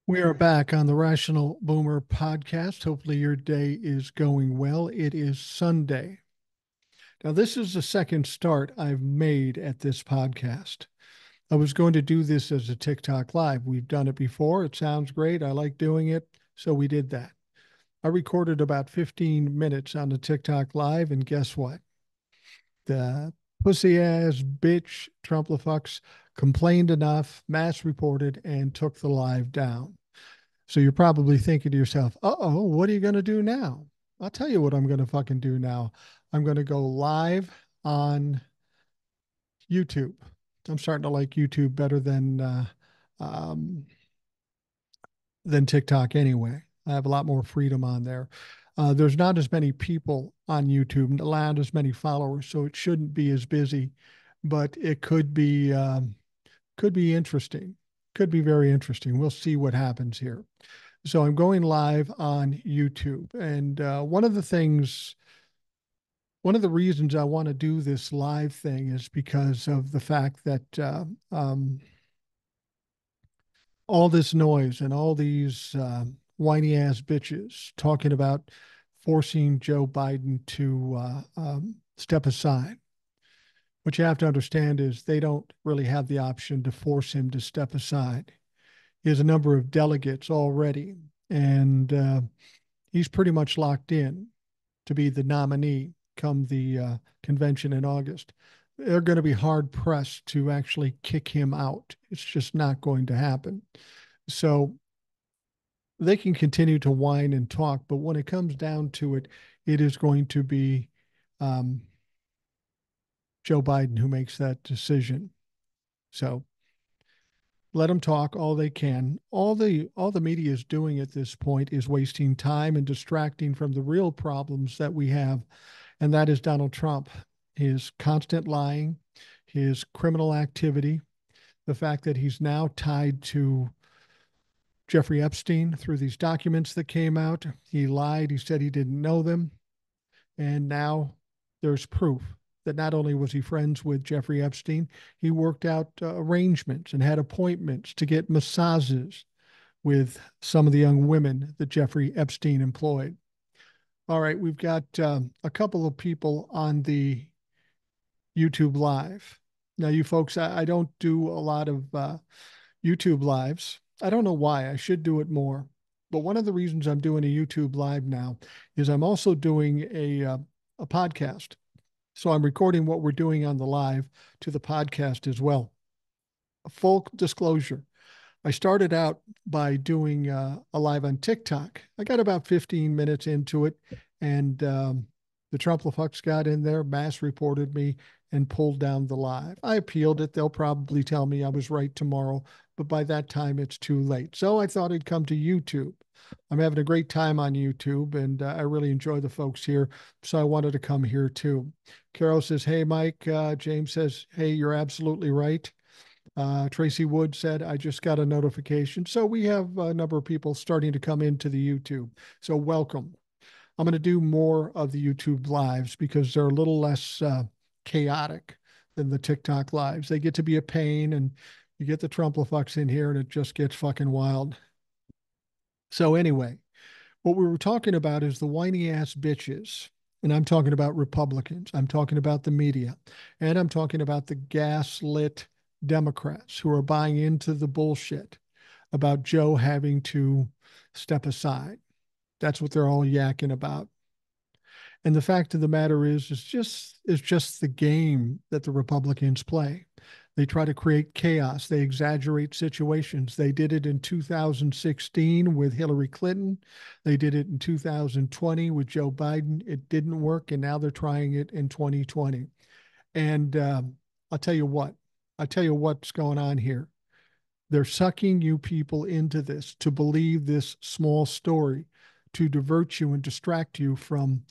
We are back on the Rational Boomer podcast. Hopefully, your day is going well. It is Sunday. Now, this is the second start I've made at this podcast. I was going to do this as a TikTok live. We've done it before. It sounds great. I like doing it. So we did that. I recorded about 15 minutes on the TikTok live, and guess what? The pussy ass bitch Trumplefucks complained enough, mass reported, and took the live down. So you're probably thinking to yourself, uh-oh, what are you going to do now? I'll tell you what I'm going to fucking do now. I'm going to go live on YouTube. I'm starting to like YouTube better um, than TikTok anyway. I have a lot more freedom on there. There's not as many people on YouTube, not as many followers, so it shouldn't be as busy, but it could be interesting. Could be very interesting. We'll see what happens here. So I'm going live on YouTube. And one of the reasons I want to do this live thing is because of the fact that all this noise and all these whiny ass bitches talking about forcing Joe Biden to step aside. What you have to understand is they don't really have the option to force him to step aside. He has a number of delegates already, and he's pretty much locked in to be the nominee come the convention in August. They're going to be hard pressed to actually kick him out. It's just not going to happen. So they can continue to whine and talk, but when it comes down to it, it is going to be um, Joe Biden who makes that decision. So let them talk all they can. All the media is doing at this point is wasting time and distracting from the real problems that we have, and that is Donald Trump, his constant lying, his criminal activity, the fact that he's now tied to Jeffrey Epstein through these documents that came out. He lied. He said he didn't know them. And now there's proof that not only was he friends with Jeffrey Epstein, he worked out arrangements and had appointments to get massages with some of the young women that Jeffrey Epstein employed. All right, we've got a couple of people on the YouTube Live. Now, you folks, I don't do a lot of YouTube Lives. I don't know why. I should do it more. But one of the reasons I'm doing a YouTube Live now is I'm also doing a podcast. So I'm recording what we're doing on the live to the podcast as well. Full disclosure, I started out by doing a live on TikTok. I got about 15 minutes into it, and the Trumplefucks got in there, mass reported me, and pulled down the live. I appealed it. They'll probably tell me I was right tomorrow, but by that time, it's too late. So I thought I'd come to YouTube. I'm having a great time on YouTube, and I really enjoy the folks here. So I wanted to come here too. Carol says, "Hey, Mike." James says, "Hey, you're absolutely right." Tracy Wood said, "I just got a notification." So we have a number of people starting to come into the YouTube. So welcome. I'm going to do more of the YouTube lives because they're a little less chaotic than the TikTok lives. They get to be a pain, and you get the Trumplefucks in here and it just gets fucking wild. So anyway, what we were talking about is the whiny ass bitches. And I'm talking about Republicans. I'm talking about the media. And I'm talking about the gaslit Democrats who are buying into the bullshit about Joe having to step aside. That's what they're all yakking about. And the fact of the matter is, it's just the game that the Republicans play. They try to create chaos. They exaggerate situations. They did it in 2016 with Hillary Clinton. They did it in 2020 with Joe Biden. It didn't work, and now they're trying it in 2020. And I'll tell you what. I'll tell you what's going on here. They're sucking you people into this to believe this small story, to divert you and distract you from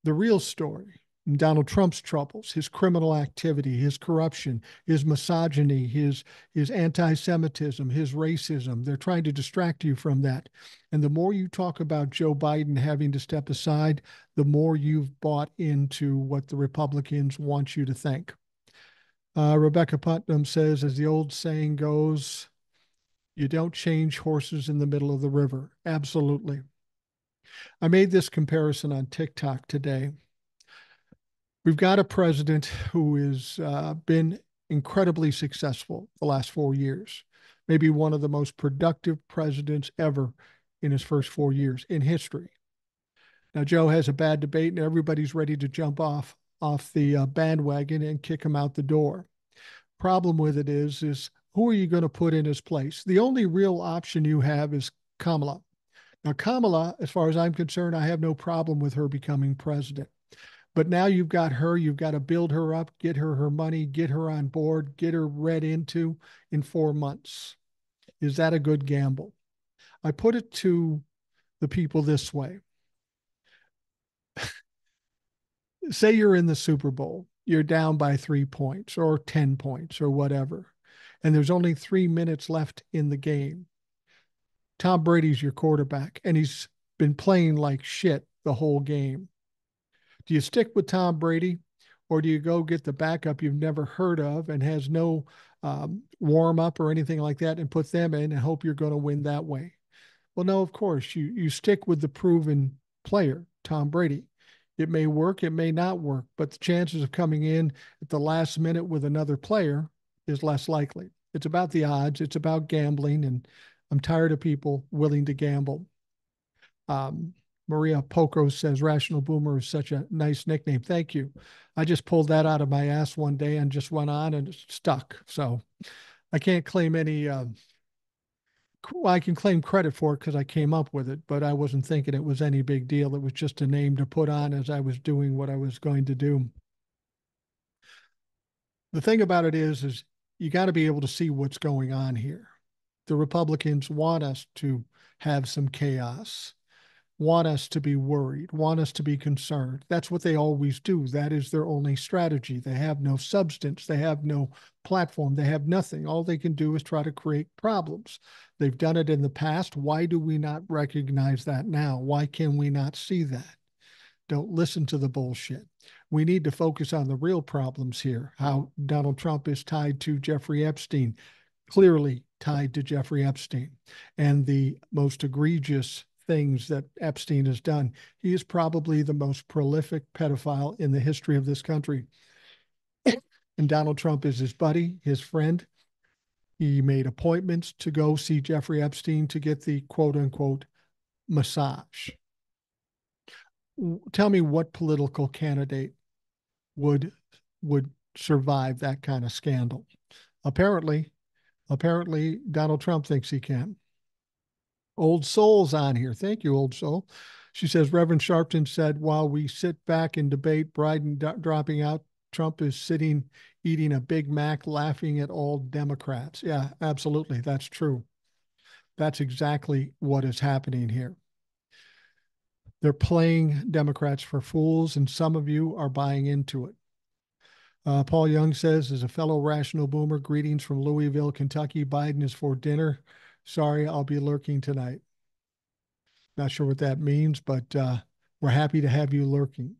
the real story. Donald Trump's troubles, his criminal activity, his corruption, his misogyny, his anti-Semitism, his racism. They're trying to distract you from that. And the more you talk about Joe Biden having to step aside, the more you've bought into what the Republicans want you to think. Rebecca Putnam says, as the old saying goes, You don't change horses in the middle of the river. Absolutely. I made this comparison on TikTok today. We've got a president who has been incredibly successful the last 4 years, maybe one of the most productive presidents ever in his first 4 years in history. Now, Joe has a bad debate, and everybody's ready to jump off the bandwagon and kick him out the door. Problem with it is who are you going to put in his place? The only real option you have is Kamala. Now, Kamala, as far as I'm concerned, I have no problem with her becoming president. But now you've got her, you've got to build her up, get her her money, get her on board, get her read into in 4 months. Is that a good gamble? I put it to the people this way. Say you're in the Super Bowl, you're down by 3 points or 10 points or whatever, and there's only 3 minutes left in the game. Tom Brady's your quarterback, and he's been playing like shit the whole game. Do you stick with Tom Brady, or do you go get the backup you've never heard of and has no warm up or anything like that and put them in and hope you're going to win that way? Well, no, of course, you stick with the proven player, Tom Brady. It may work, it may not work, but the chances of coming in at the last minute with another player is less likely. It's about the odds, it's about gambling, and I'm tired of people willing to gamble. Maria Poco says Rational Boomer is such a nice nickname. Thank you. I just pulled that out of my ass one day and just went on and it stuck. So I can't claim any I can claim credit for it because I came up with it, but I wasn't thinking it was any big deal. It was just a name to put on as I was doing what I was going to do. The thing about it is you got to be able to see what's going on here. The Republicans want us to have some chaos, want us to be worried, want us to be concerned. That's what they always do. That is their only strategy. They have no substance. They have no platform. They have nothing. All they can do is try to create problems. They've done it in the past. Why do we not recognize that now? Why can we not see that? Don't listen to the bullshit. We need to focus on the real problems here. How Donald Trump is tied to Jeffrey Epstein, clearly tied to Jeffrey Epstein, and the most egregious things that Epstein has done. He is probably the most prolific pedophile in the history of this country. And Donald Trump is his buddy, his friend. He made appointments to go see Jeffrey Epstein to get the quote unquote massage. Tell me what political candidate would survive that kind of scandal. Apparently Donald Trump thinks he can. Old Soul's on here. Thank you, Old Soul. She says, Reverend Sharpton said, while we sit back and debate Biden dropping out, Trump is sitting, eating a Big Mac, laughing at all Democrats. Yeah, absolutely. That's true. That's exactly what is happening here. They're playing Democrats for fools, and some of you are buying into it. Paul Young says, as a fellow rational boomer, greetings from Louisville, Kentucky. Biden is for dinner. Sorry, I'll be lurking tonight. Not sure what that means, but we're happy to have you lurking.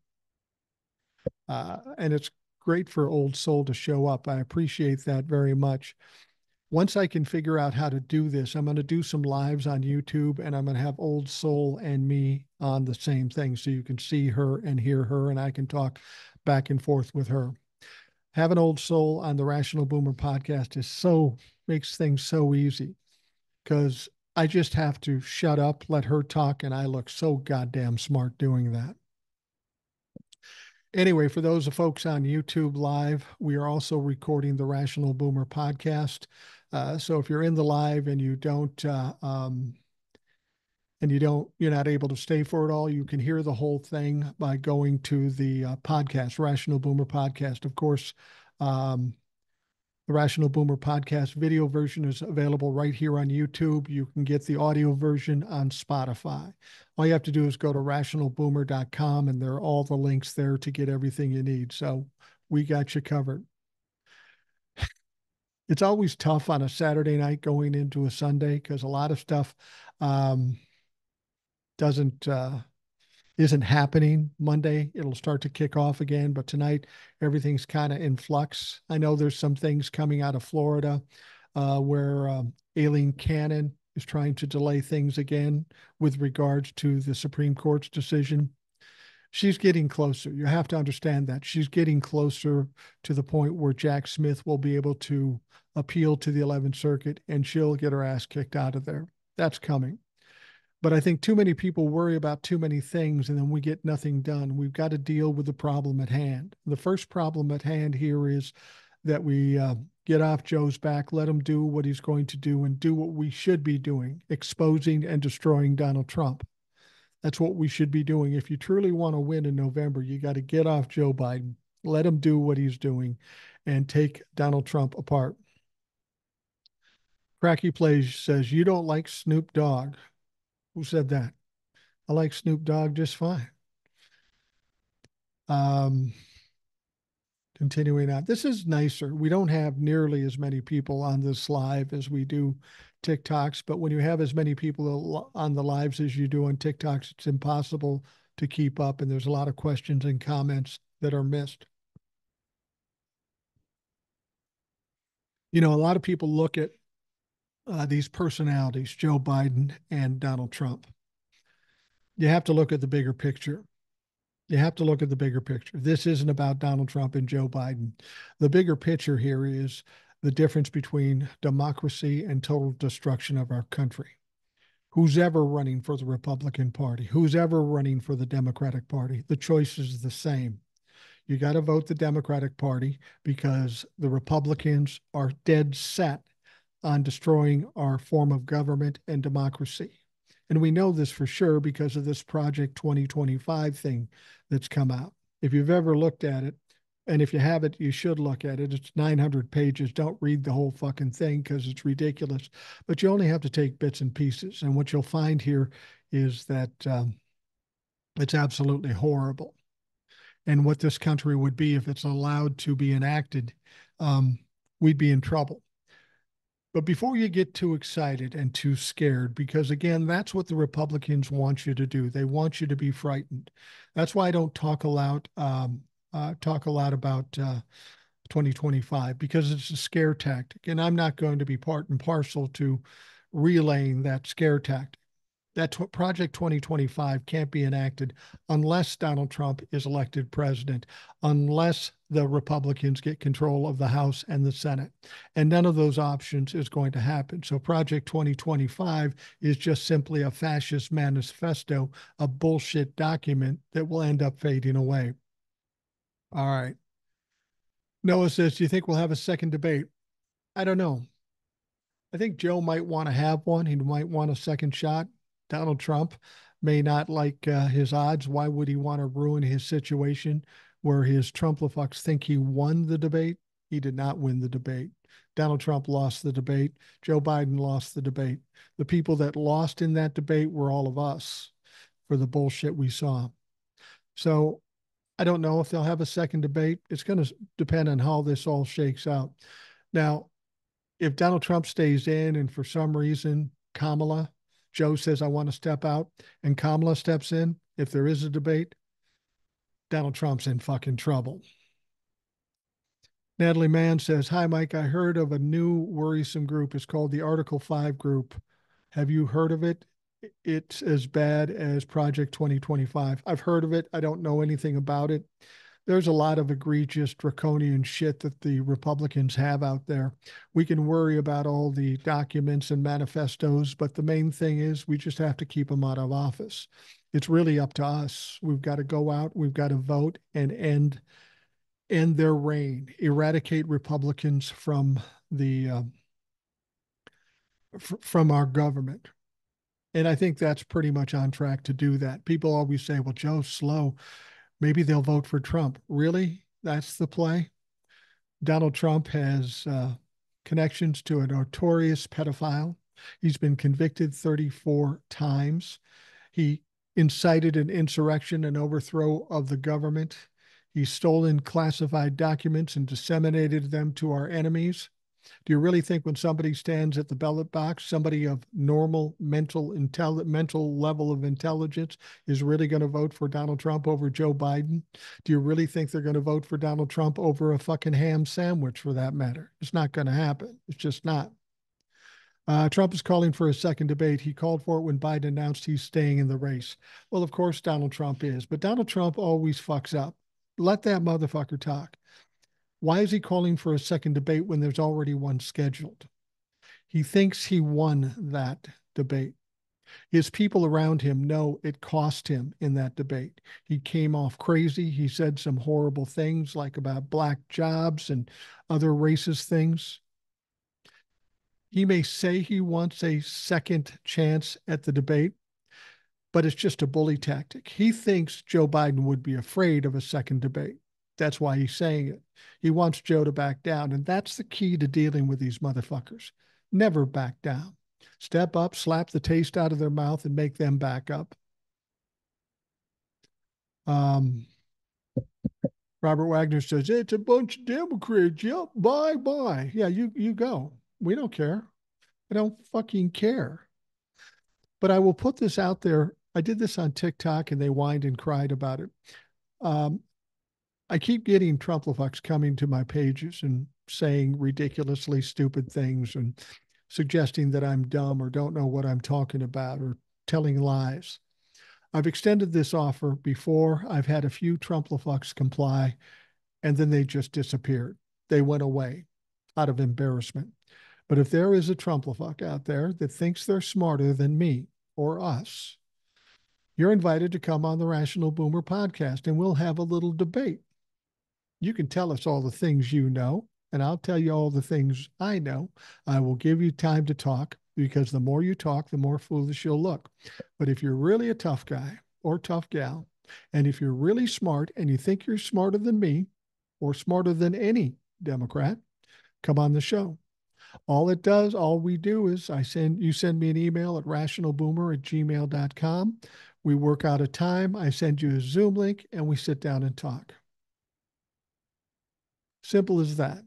And it's great for Old Soul to show up. I appreciate that very much. Once I can figure out how to do this, I'm going to do some lives on YouTube, and I'm going to have Old Soul and me on the same thing so you can see her and hear her, and I can talk back and forth with her. Having Old Soul on the Rational Boomer podcast makes things so easy because I just have to shut up, let her talk, and I look so goddamn smart doing that. Anyway, for those of folks on YouTube Live, we are also recording the Rational Boomer podcast. So if you're in the live and you're not able to stay for it all, you can hear the whole thing by going to the podcast, Rational Boomer podcast. Of course, the Rational Boomer podcast video version is available right here on YouTube. You can get the audio version on Spotify. All you have to do is go to rationalboomer.com, and there are all the links there to get everything you need. So we got you covered. It's always tough on a Saturday night going into a Sunday because a lot of stuff isn't happening. Monday, it'll start to kick off again, but tonight everything's kind of in flux. I know there's some things coming out of Florida. where Aileen Cannon is trying to delay things again with regards to the Supreme Court's decision. She's getting closer. You have to understand that. She's getting closer to the point where Jack Smith will be able to appeal to the 11th Circuit and she'll get her ass kicked out of there. That's coming. But I think too many people worry about too many things and then we get nothing done. We've got to deal with the problem at hand. The first problem at hand here is that we get off Joe's back, let him do what he's going to do, and do what we should be doing, exposing and destroying Donald Trump. That's what we should be doing. If you truly want to win in November, you got to get off Joe Biden, let him do what he's doing, and take Donald Trump apart. Cracky Plays says, you don't like Snoop Dogg. Who said that? I like Snoop Dogg just fine. Continuing on, this is nicer. We don't have nearly as many people on this live as we do TikToks, but when you have as many people on the lives as you do on TikToks, it's impossible to keep up, and there's a lot of questions and comments that are missed. You know, a lot of people look at these personalities, Joe Biden and Donald Trump. You have to look at the bigger picture. You have to look at the bigger picture. This isn't about Donald Trump and Joe Biden. The bigger picture here is the difference between democracy and total destruction of our country. Who's ever running for the Republican Party? Who's ever running for the Democratic Party? The choice is the same. You got to vote the Democratic Party because the Republicans are dead set on destroying our form of government and democracy. And we know this for sure because of this Project 2025 thing that's come out. If you've ever looked at it, and if you haven't, you should look at it. It's 900 pages. Don't read the whole fucking thing because it's ridiculous. But you only have to take bits and pieces. And what you'll find here is that it's absolutely horrible. And what this country would be if it's allowed to be enacted, we'd be in trouble. But before you get too excited and too scared, because again, that's what the Republicans want you to do. They want you to be frightened. That's why I don't talk a lot about 2025 because it's a scare tactic, and I'm not going to be part and parcel to relaying that scare tactic. That Project 2025 can't be enacted unless Donald Trump is elected president, unless the Republicans get control of the House and the Senate. And none of those options is going to happen. So Project 2025 is just simply a fascist manifesto, a bullshit document that will end up fading away. All right. Noah says, do you think we'll have a second debate? I don't know. I think Joe might want to have one. He might want a second shot. Donald Trump may not like his odds. Why would he want to ruin his situation where his Trump-lefucks think he won the debate? He did not win the debate. Donald Trump lost the debate. Joe Biden lost the debate. The people that lost in that debate were all of us for the bullshit we saw. So I don't know if they'll have a second debate. It's going to depend on how this all shakes out. Now, if Donald Trump stays in and for some reason Joe says, I want to step out, and Kamala steps in, if there is a debate, Donald Trump's in fucking trouble. Natalie Mann says, hi, Mike. I heard of a new worrisome group. It's called the Article 5 group. Have you heard of it? It's as bad as Project 2025. I've heard of it. I don't know anything about it. There's a lot of egregious draconian shit that the Republicans have out there. We can worry about all the documents and manifestos, but the main thing is we just have to keep them out of office. It's really up to us. We've got to go out, we've got to vote and end their reign, eradicate Republicans from the from our government. And I think that's pretty much on track to do that. People always say, well, Joe's slow. Maybe they'll vote for Trump. Really? That's the play? Donald Trump has connections to a notorious pedophile. He's been convicted 34 times. He incited an insurrection and overthrow of the government. He's stolen classified documents and disseminated them to our enemies. Do you really think when somebody stands at the ballot box, somebody of normal mental level of intelligence is really going to vote for Donald Trump over Joe Biden? Do you really think they're going to vote for Donald Trump over a fucking ham sandwich for that matter? It's not going to happen. It's just not. Trump is calling for a second debate. He called for it when Biden announced he's staying in the race. Well, of course, Donald Trump is, but Donald Trump always fucks up. Let that motherfucker talk. Why is he calling for a second debate when there's already one scheduled? He thinks he won that debate. His people around him know it cost him in that debate. He came off crazy. He said some horrible things like about black jobs and other racist things. He may say he wants a second chance at the debate, but it's just a bully tactic. He thinks Joe Biden would be afraid of a second debate. That's why he's saying it. He wants Joe to back down. And that's the key to dealing with these motherfuckers. Never back down. Step up, slap the taste out of their mouth, and make them back up. Um, Robert Wagner says, it's a bunch of Democrats. Yep, bye bye. Yeah, you go. We don't care. I don't fucking care. But I will put this out there. I did this on TikTok and they whined and cried about it. Um, I keep getting Trumplafucks coming to my pages and saying ridiculously stupid things and suggesting that I'm dumb or don't know what I'm talking about or telling lies. I've extended this offer before. I've had a few Trumplafucks comply and then they just disappeared. They went away out of embarrassment. But if there is a Trumplafuck out there that thinks they're smarter than me or us, you're invited to come on the Rational Boomer podcast and we'll have a little debate. You can tell us all the things you know, and I'll tell you all the things I know. I will give you time to talk because the more you talk, the more foolish you'll look. But if you're really a tough guy or tough gal, and if you're really smart and you think you're smarter than me or smarter than any Democrat, come on the show. All we do is you send me an email at rationalboomer@gmail.com. We work out a time. I send you a Zoom link and we sit down and talk. Simple as that.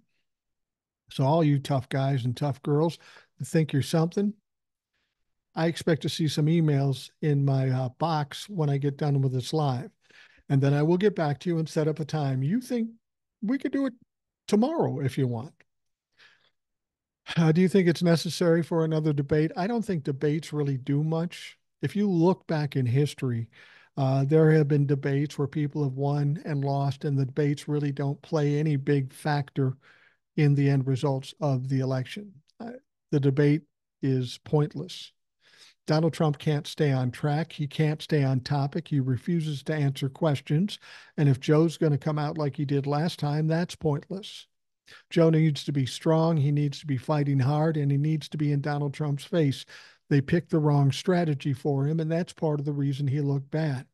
So all you tough guys and tough girls that think you're something, I expect to see some emails in my box when I get done with this live. And then I will get back to you and set up a time. You think we could do it tomorrow if you want. Do you think it's necessary for another debate? I don't think debates really do much. If you look back in history, there have been debates where people have won and lost, and the debates really don't play any big factor in the end results of the election. The debate is pointless. Donald Trump can't stay on track. He can't stay on topic. He refuses to answer questions. And if Joe's going to come out like he did last time, that's pointless. Joe needs to be strong. He needs to be fighting hard, and he needs to be in Donald Trump's face. They picked the wrong strategy for him, and that's part of the reason he looked bad.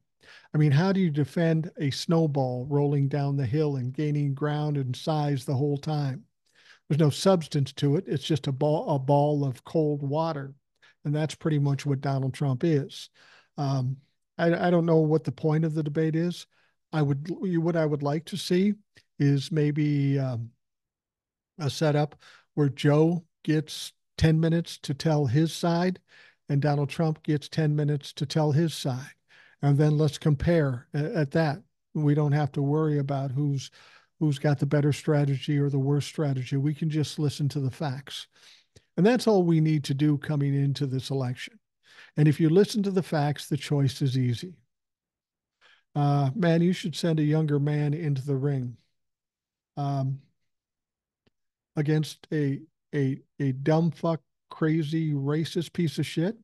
I mean, how do you defend a snowball rolling down the hill and gaining ground and size the whole time? There's no substance to it. It's just a ball of cold water. And that's pretty much what Donald Trump is. Um, I don't know what the point of the debate is. What I would like to see is maybe a setup where Joe gets 10 minutes to tell his side and Donald Trump gets 10 minutes to tell his side. And then let's compare at that. We don't have to worry about who's got the better strategy or the worst strategy. We can just listen to the facts. And that's all we need to do coming into this election. And if you listen to the facts, the choice is easy. Man, you should send a younger man into the ring against a dumb fuck, crazy, racist piece of shit.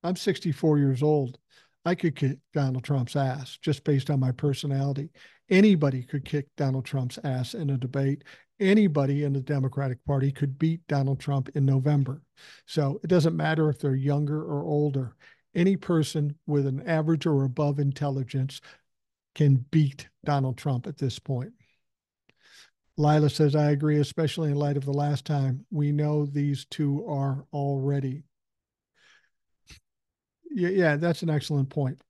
I'm 64 years old. I could kick Donald Trump's ass just based on my personality. Anybody could kick Donald Trump's ass in a debate. Anybody in the Democratic Party could beat Donald Trump in November. So it doesn't matter if they're younger or older. Any person with an average or above intelligence can beat Donald Trump at this point. Lila says, I agree, especially in light of the last time. We know these two are already. Yeah, that's an excellent point.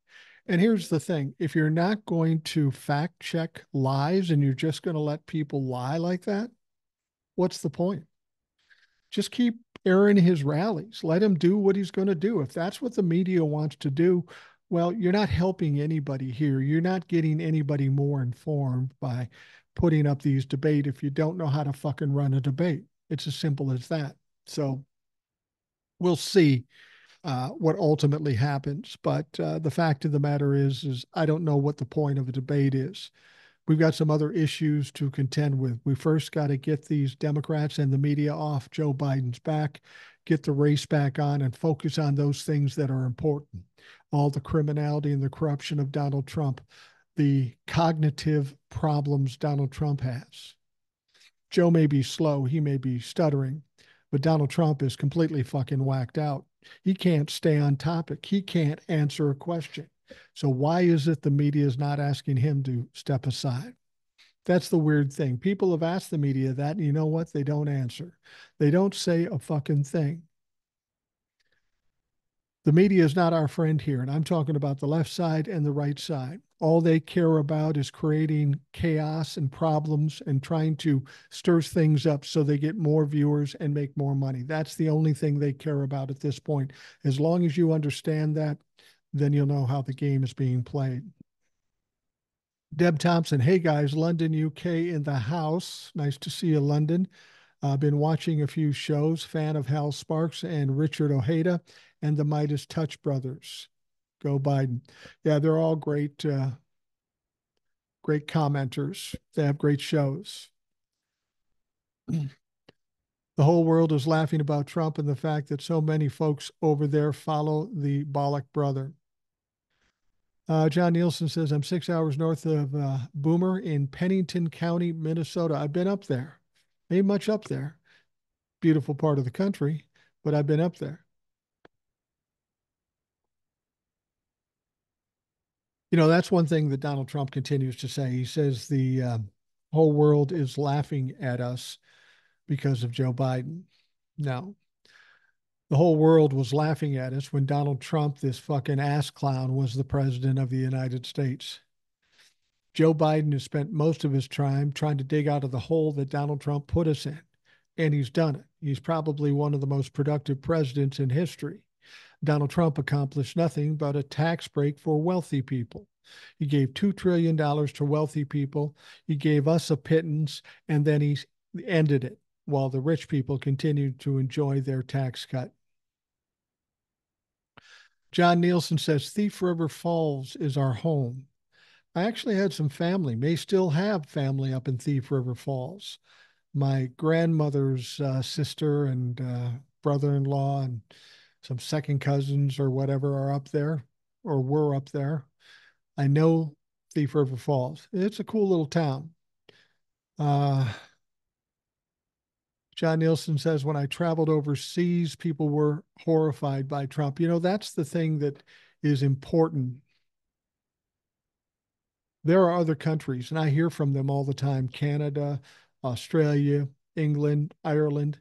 And here's the thing. If you're not going to fact check lies and you're just going to let people lie like that, what's the point? Just keep airing his rallies. Let him do what he's going to do. If that's what the media wants to do, well, you're not helping anybody here. You're not getting anybody more informed by putting up these debates if you don't know how to fucking run a debate. It's as simple as that. So we'll see what ultimately happens. But the fact of the matter is I don't know what the point of a debate is. We've got some other issues to contend with. We first got to get these Democrats and the media off Joe Biden's back, get the race back on, and focus on those things that are important. All the criminality and the corruption of Donald Trump, the cognitive problems Donald Trump has. Joe may be slow, he may be stuttering, but Donald Trump is completely fucking whacked out. He can't stay on topic. He can't answer a question. So why is it the media is not asking him to step aside? That's the weird thing. People have asked the media that, and you know what? They don't answer. They don't say a fucking thing. The media is not our friend here, and I'm talking about the left side and the right side. All they care about is creating chaos and problems and trying to stir things up so they get more viewers and make more money. That's the only thing they care about at this point. As long as you understand that, then you'll know how the game is being played. Deb Thompson, hey guys, London, UK in the house. Nice to see you, London. I've been watching a few shows, fan of Hal Sparks and Richard Ojeda and the Midas Touch brothers. Go Biden. Yeah, they're all great, great commenters. They have great shows. The whole world is laughing about Trump and the fact that so many folks over there follow the Bollock brother. John Nielsen says, I'm 6 hours north of Boomer in Pennington County, Minnesota. I've been up there. Ain't much up there. Beautiful part of the country, but I've been up there. You know, that's one thing that Donald Trump continues to say. He says the whole world is laughing at us because of Joe Biden. No, the whole world was laughing at us when Donald Trump, this fucking ass clown, was the president of the United States. Joe Biden has spent most of his time trying to dig out of the hole that Donald Trump put us in, and he's done it. He's probably one of the most productive presidents in history. Donald Trump accomplished nothing but a tax break for wealthy people. He gave $2 trillion to wealthy people. He gave us a pittance, and then he ended it while the rich people continued to enjoy their tax cut. John Nielsen says, Thief River Falls is our home. I actually had some family, may still have family up in Thief River Falls. My grandmother's sister and brother-in-law and some second cousins or whatever are up there or were up there. I know Thief River Falls. It's a cool little town. John Nielsen says, when I traveled overseas, people were horrified by Trump. You know, that's the thing that is important. There are other countries, and I hear from them all the time, Canada, Australia, England, Ireland.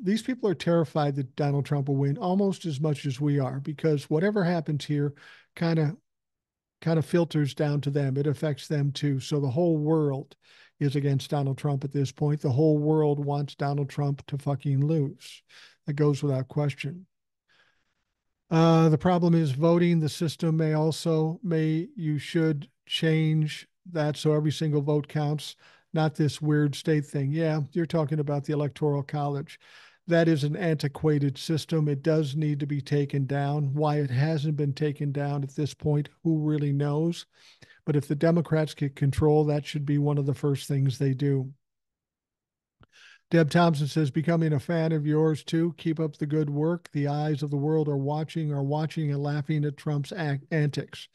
These people are terrified that Donald Trump will win almost as much as we are, because whatever happens here kind of filters down to them. It affects them too. So the whole world is against Donald Trump at this point. The whole world wants Donald Trump to fucking lose. That goes without question. The problem is voting. The system you should change that so every single vote counts, not this weird state thing. Yeah, you're talking about the Electoral College. That is an antiquated system. It does need to be taken down. Why it hasn't been taken down at this point, who really knows? But if the Democrats get control, that should be one of the first things they do. Deb Thompson says, becoming a fan of yours too. Keep up the good work. The eyes of the world are watching and laughing at Trump's antics.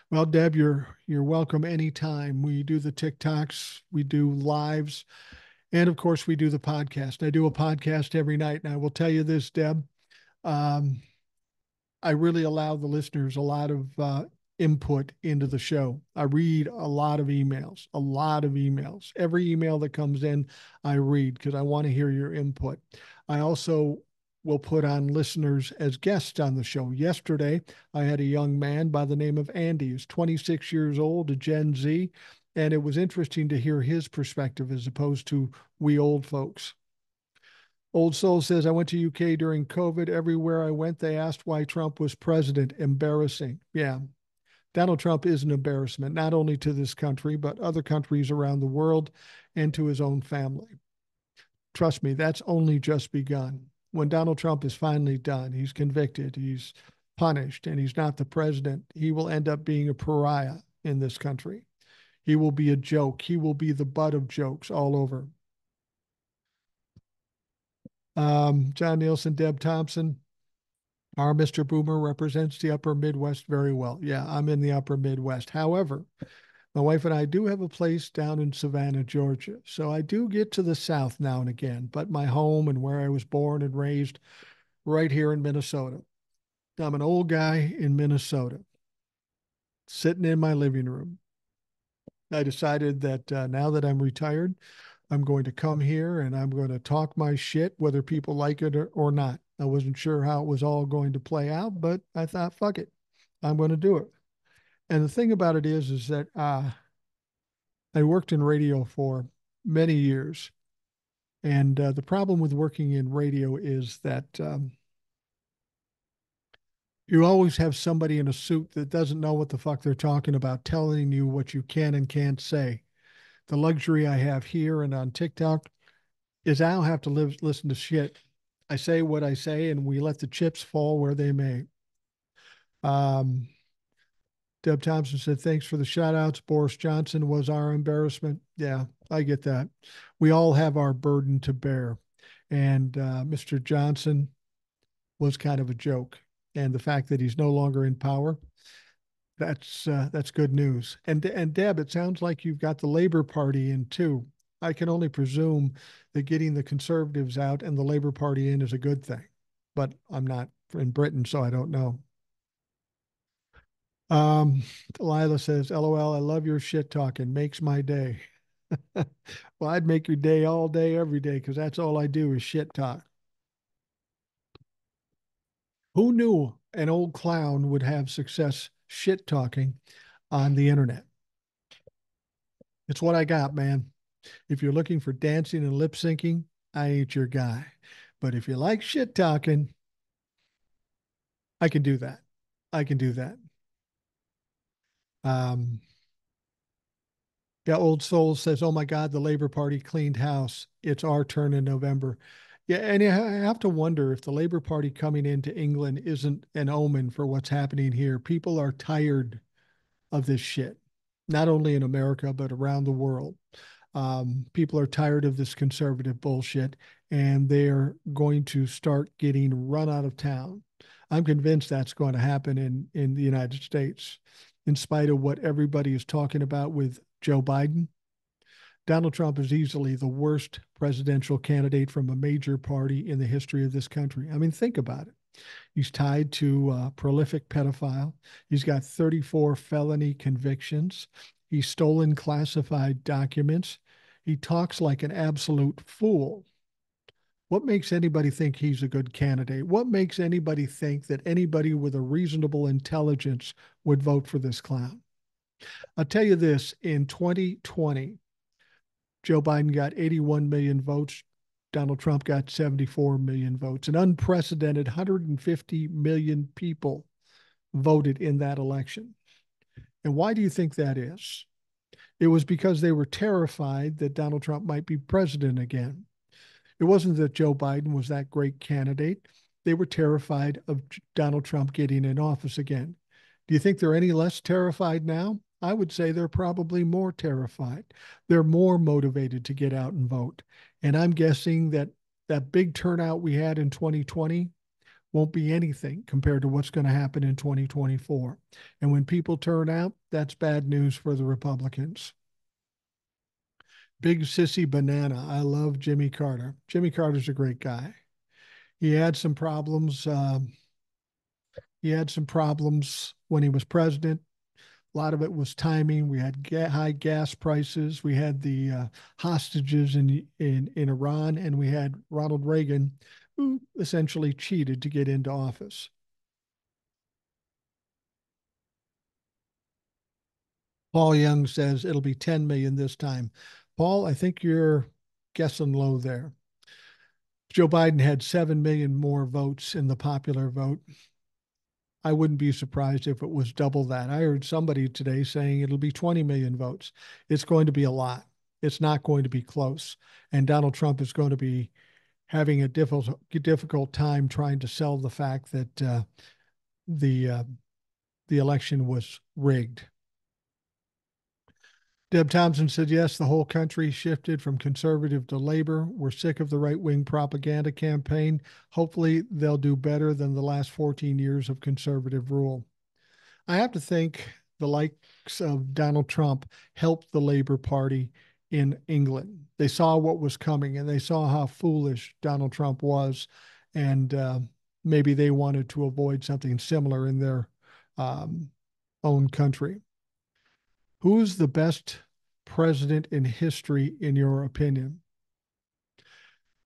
Well, Deb, you're welcome anytime. We do the TikToks, we do lives, and of course we do the podcast. I do a podcast every night, and I will tell you this, Deb. I really allow the listeners a lot of input into the show. I read a lot of emails. Every email that comes in, I read because I want to hear your input. I also will put on listeners as guests on the show. Yesterday, I had a young man by the name of Andy, who's 26 years old, a Gen Z, and it was interesting to hear his perspective as opposed to we old folks. Old Soul says, I went to UK during COVID. Everywhere I went, they asked why Trump was president. Embarrassing. Yeah. Donald Trump is an embarrassment, not only to this country, but other countries around the world and to his own family. Trust me, that's only just begun. when Donald Trump is finally done, he's convicted, he's punished, and he's not the president, he will end up being a pariah in this country. He will be a joke. He will be the butt of jokes all over. John Nielsen, Deb Thompson, our Mr. Boomer represents the upper Midwest very well. Yeah, I'm in the upper Midwest. However, my wife and I do have a place down in Savannah, Georgia. So I do get to the South now and again, but my home and where I was born and raised right here in Minnesota. I'm an old guy in Minnesota, sitting in my living room. I decided that now that I'm retired, I'm going to come here and I'm going to talk my shit, whether people like it or not. I wasn't sure how it was all going to play out, but I thought, fuck it, I'm going to do it. And the thing about it is that I worked in radio for many years. And the problem with working in radio is that you always have somebody in a suit that doesn't know what the fuck they're talking about, telling you what you can and can't say. The luxury I have here and on TikTok is I don't have to listen to shit. I say what I say, and we let the chips fall where they may. Um, Deb Thompson said, thanks for the shout outs. Boris Johnson was our embarrassment. Yeah, I get that. We all have our burden to bear. And Mr. Johnson was kind of a joke. And the fact that he's no longer in power, that's good news. And Deb, it sounds like you've got the Labor Party in too. I can only presume that getting the conservatives out and the Labor Party in is a good thing. But I'm not in Britain, so I don't know. Lila says, LOL, I love your shit talking. Makes my day. Well, I'd make your day all day, every day, because that's all I do is shit talk. Who knew an old clown would have success shit talking on the internet? It's what I got, man. If you're looking for dancing and lip syncing, I ain't your guy. But if you like shit talking, I can do that. I can do that. Um, yeah, Old Soul says, "Oh my God, the Labor Party cleaned house. It's our turn in November." Yeah, and I have to wonder if the Labor Party coming into England isn't an omen for what's happening here. People are tired of this shit, not only in America but around the world. People are tired of this conservative bullshit, and they're going to start getting run out of town. I'm convinced that's going to happen in the United States, in spite of what everybody is talking about with Joe Biden. Donald Trump is easily the worst presidential candidate from a major party in the history of this country. I mean, think about it. He's tied to a prolific pedophile. He's got 34 felony convictions. He's stolen classified documents. He talks like an absolute fool. What makes anybody think he's a good candidate? What makes anybody think that anybody with a reasonable intelligence would vote for this clown? I'll tell you this, in 2020, Joe Biden got 81 million votes. Donald Trump got 74 million votes. An unprecedented 150 million people voted in that election. And why do you think that is? It was because they were terrified that Donald Trump might be president again. It wasn't that Joe Biden was that great candidate. They were terrified of Donald Trump getting in office again. Do you think they're any less terrified now? I would say they're probably more terrified. They're more motivated to get out and vote. And I'm guessing that that big turnout we had in 2020 won't be anything compared to what's going to happen in 2024. And when people turn out, that's bad news for the Republicans. Big Sissy Banana. I love Jimmy Carter. Jimmy Carter's a great guy. He had some problems. He had some problems when he was president. A lot of it was timing. We had high gas prices. We had the hostages in Iran, and we had Ronald Reagan, who essentially cheated to get into office. Paul Young says it'll be 10 million this time. Paul, I think you're guessing low there. Joe Biden had 7 million more votes in the popular vote. I wouldn't be surprised if it was double that. I heard somebody today saying it'll be 20 million votes. It's going to be a lot. It's not going to be close. And Donald Trump is going to be having a difficult time trying to sell the fact that the uh, the election was rigged. Deb Thompson said, yes, the whole country shifted from conservative to labor. We're sick of the right wing propaganda campaign. Hopefully, they'll do better than the last 14 years of conservative rule. I have to think the likes of Donald Trump helped the Labor Party in England. They saw what was coming and they saw how foolish Donald Trump was. And maybe they wanted to avoid something similar in their um, own country. Who's the best president in history, in your opinion?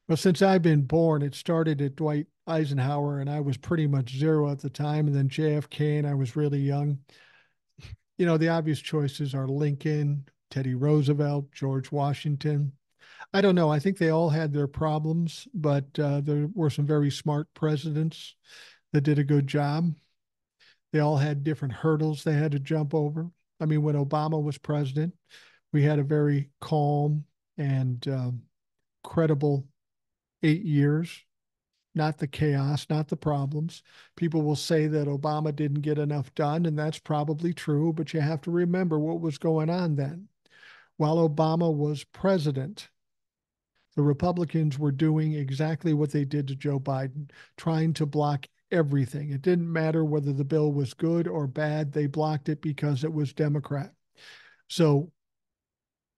Well, since I've been born, it started at Dwight Eisenhower, and I was pretty much zero at the time, and then JFK, and I was really young. You know, the obvious choices are Lincoln, Teddy Roosevelt, George Washington. I don't know. I think they all had their problems, but there were some very smart presidents that did a good job. They all had different hurdles they had to jump over. I mean, when Obama was president, we had a very calm and credible 8 years, not the chaos, not the problems. People will say that Obama didn't get enough done, and that's probably true, but you have to remember what was going on then. While Obama was president, the Republicans were doing exactly what they did to Joe Biden, trying to block everything. It didn't matter whether the bill was good or bad, they blocked it because it was Democrat. So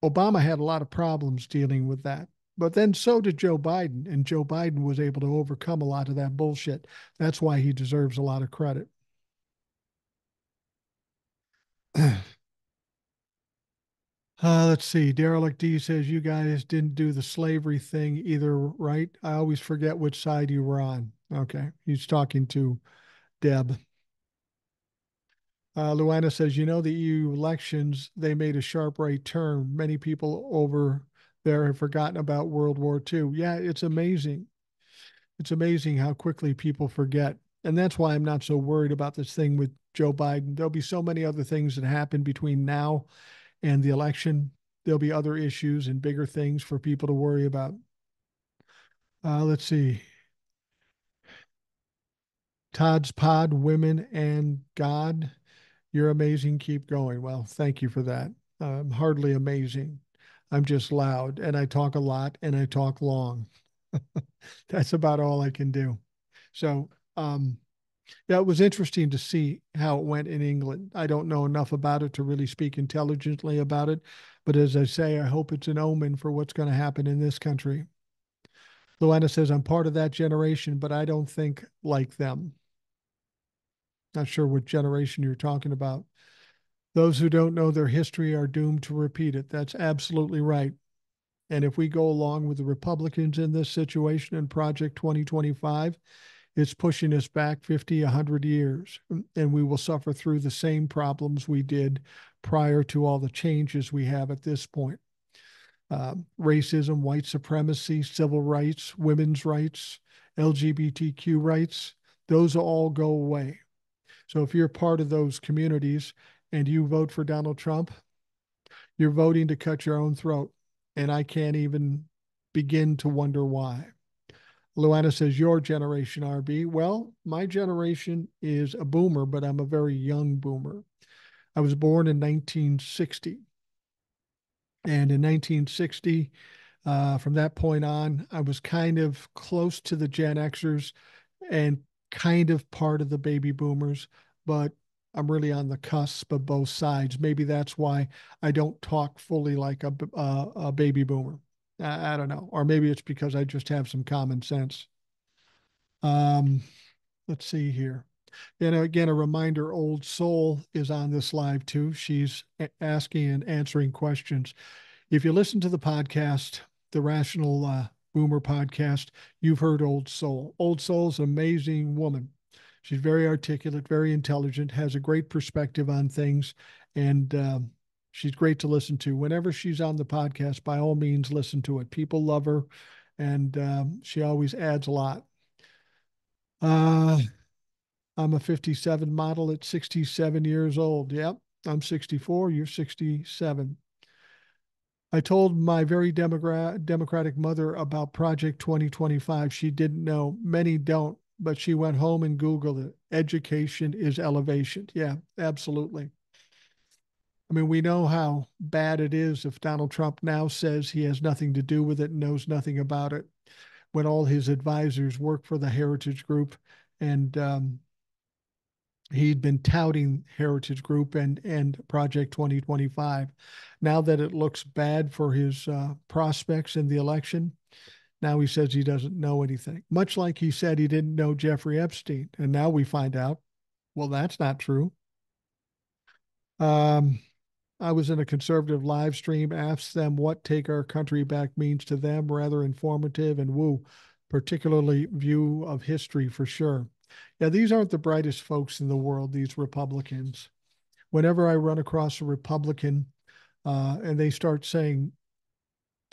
Obama had a lot of problems dealing with that. But then so did Joe Biden, and Joe Biden was able to overcome a lot of that bullshit. That's why he deserves a lot of credit. Let's see. Derelict D says, you guys didn't do the slavery thing either, right? I always forget which side you were on. Okay. He's talking to Deb. Luana says, you know, the EU elections, they made a sharp right turn. Many people over there have forgotten about World War II. Yeah, it's amazing. It's amazing how quickly people forget. And that's why I'm not so worried about this thing with Joe Biden. There'll be so many other things that happen between now and the election. There'll be other issues and bigger things for people to worry about. Let's see. Todd's Pod, Women and God. You're amazing. Keep going. Well, thank you for that. Hardly amazing. I'm just loud and I talk a lot and I talk long. That's about all I can do. So, yeah, it was interesting to see how it went in England. I don't know enough about it to really speak intelligently about it. But as I say, I hope it's an omen for what's going to happen in this country. Luana says, I'm part of that generation, but I don't think like them. Not sure what generation you're talking about. Those who don't know their history are doomed to repeat it. That's absolutely right. And if we go along with the Republicans in this situation in Project 2025, it's pushing us back 50, 100 years, and we will suffer through the same problems we did prior to all the changes we have at this point. Racism, white supremacy, civil rights, women's rights, LGBTQ rights, those all go away. So if you're part of those communities and you vote for Donald Trump, you're voting to cut your own throat. And I can't even begin to wonder why. Luana says, your generation, RB. Well, my generation is a boomer, but I'm a very young boomer. I was born in 1960. And in 1960, from that point on, I was kind of close to the Gen Xers and kind of part of the baby boomers, but I'm really on the cusp of both sides. Maybe that's why I don't talk fully like a baby boomer. I don't know. Or maybe it's because I just have some common sense. Um, let's see here. And again, a reminder, Old Soul is on this live too. She's asking and answering questions. If you listen to the podcast, the Rational Boomer podcast, you've heard Old Soul. Old Soul's an amazing woman. She's very articulate, very intelligent, has a great perspective on things, and she's great to listen to. Whenever she's on the podcast, by all means, listen to it. People love her, and she always adds a lot. Uh, I'm a 57 model at 67 years old. Yep, I'm 64. You're 67. I told my very democratic mother about Project 2025. She didn't know. Many don't, but she went home and Googled it. Education is elevation. Yeah, absolutely. I mean, we know how bad it is if Donald Trump now says he has nothing to do with it and knows nothing about it when all his advisors work for the Heritage Group and he'd been touting Heritage Group and Project 2025. Now that it looks bad for his prospects in the election, now he says he doesn't know anything. Much like he said he didn't know Jeffrey Epstein, and now we find out, well, that's not true. Um, I was in a conservative live stream, asked them what Take Our Country Back means to them, rather informative and woo, particularly view of history for sure. Yeah, these aren't the brightest folks in the world, these Republicans. Whenever I run across a Republican and they start saying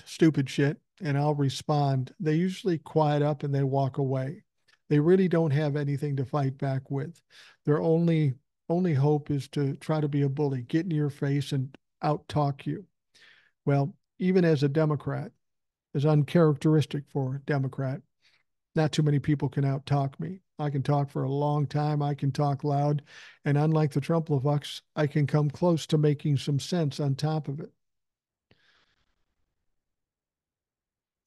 stupid shit and I'll respond, they usually quiet up and they walk away. They really don't have anything to fight back with. Their only hope is to try to be a bully, get in your face and out talk you. Well, even as a Democrat, is uncharacteristic for a Democrat. Not too many people can out talk me. I can talk for a long time. I can talk loud. And unlike the Trump-levucks, I can come close to making some sense on top of it.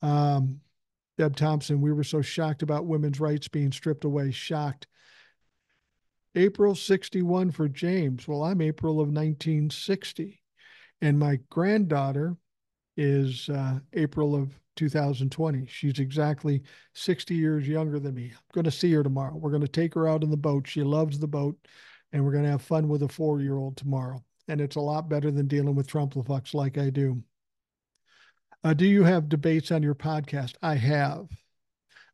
Um, Deb Thompson, we were so shocked about women's rights being stripped away. Shocked. April 61 for James. Well, I'm April of 1960. And my granddaughter is April of 2020. She's exactly 60 years younger than me. I'm going to see her tomorrow. We're going to take her out in the boat. She loves the boat. And we're going to have fun with a 4-year-old tomorrow. And it's a lot better than dealing with Trump-lefucks like I do. Do you have debates on your podcast? I have.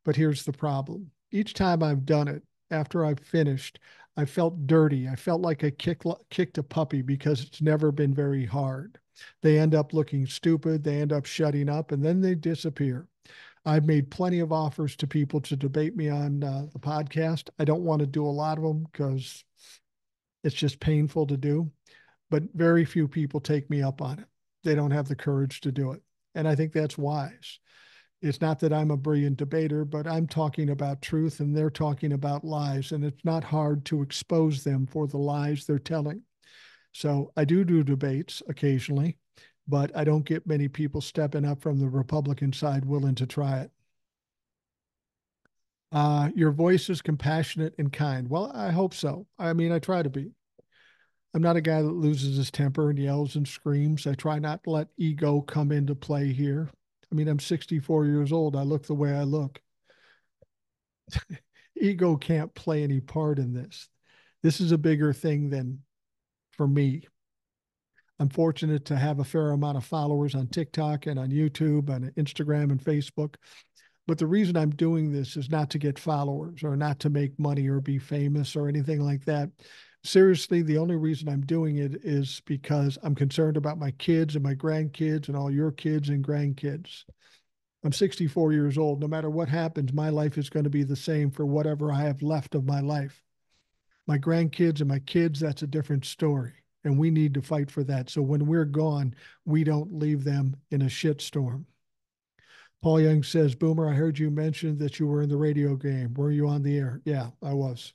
But here's the problem. Each time I've done it, after I've finished, I felt dirty. I felt like I kicked a puppy because it's never been very hard. They end up looking stupid. They end up shutting up and then they disappear. I've made plenty of offers to people to debate me on the podcast. I don't want to do a lot of them because it's just painful to do, but very few people take me up on it. They don't have the courage to do it. And I think that's wise. It's not that I'm a brilliant debater, but I'm talking about truth and they're talking about lies. And it's not hard to expose them for the lies they're telling. So I do debates occasionally, but I don't get many people stepping up from the Republican side willing to try it. Your voice is compassionate and kind. Well, I hope so. I mean, I try to be. I'm not a guy that loses his temper and yells and screams. I try not to let ego come into play here. I mean, I'm 64 years old. I look the way I look. Ego can't play any part in this. This is a bigger thing than for me. I'm fortunate to have a fair amount of followers on TikTok and on YouTube and Instagram and Facebook. But the reason I'm doing this is not to get followers or not to make money or be famous or anything like that. Seriously, the only reason I'm doing it is because I'm concerned about my kids and my grandkids and all your kids and grandkids. I'm 64 years old. No matter what happens, my life is going to be the same for whatever I have left of my life. My grandkids and my kids, that's a different story. And we need to fight for that. So when we're gone, we don't leave them in a shitstorm. Paul Young says, Boomer, I heard you mention that you were in the radio game. Were you on the air? Yeah, I was.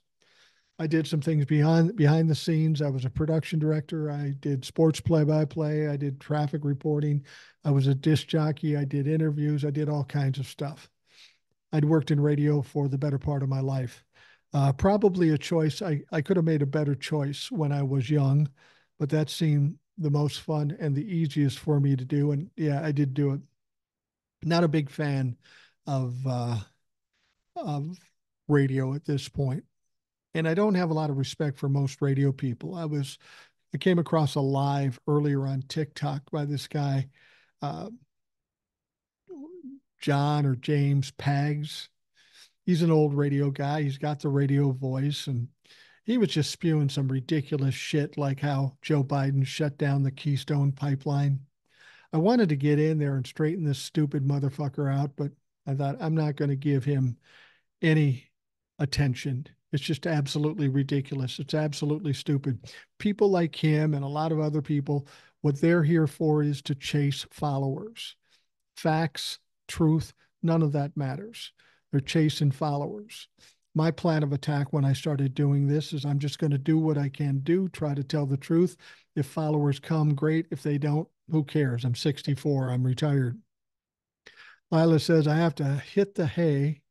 I did some things behind the scenes. I was a production director. I did sports play-by-play. I did traffic reporting. I was a disc jockey. I did interviews. I did all kinds of stuff. I'd worked in radio for the better part of my life. Probably a choice. I could have made a better choice when I was young, but that seemed the most fun and the easiest for me to do. And yeah, I did do it. Not a big fan of radio at this point, and I don't have a lot of respect for most radio people. I came across a live earlier on TikTok by this guy, uh, John or James Pags. He's an old radio guy. He's got the radio voice, and he was just spewing some ridiculous shit like how Joe Biden shut down the Keystone pipeline. I wanted to get in there and straighten this stupid motherfucker out, but I thought I'm not going to give him any attention. It's just absolutely ridiculous. It's absolutely stupid. People like him and a lot of other people, what they're here for is to chase followers. Facts, truth, none of that matters. They're chasing followers. My plan of attack when I started doing this is I'm just going to do what I can do, try to tell the truth. If followers come, great. If they don't, who cares? I'm 64. I'm retired. Lila says, I have to hit the hay.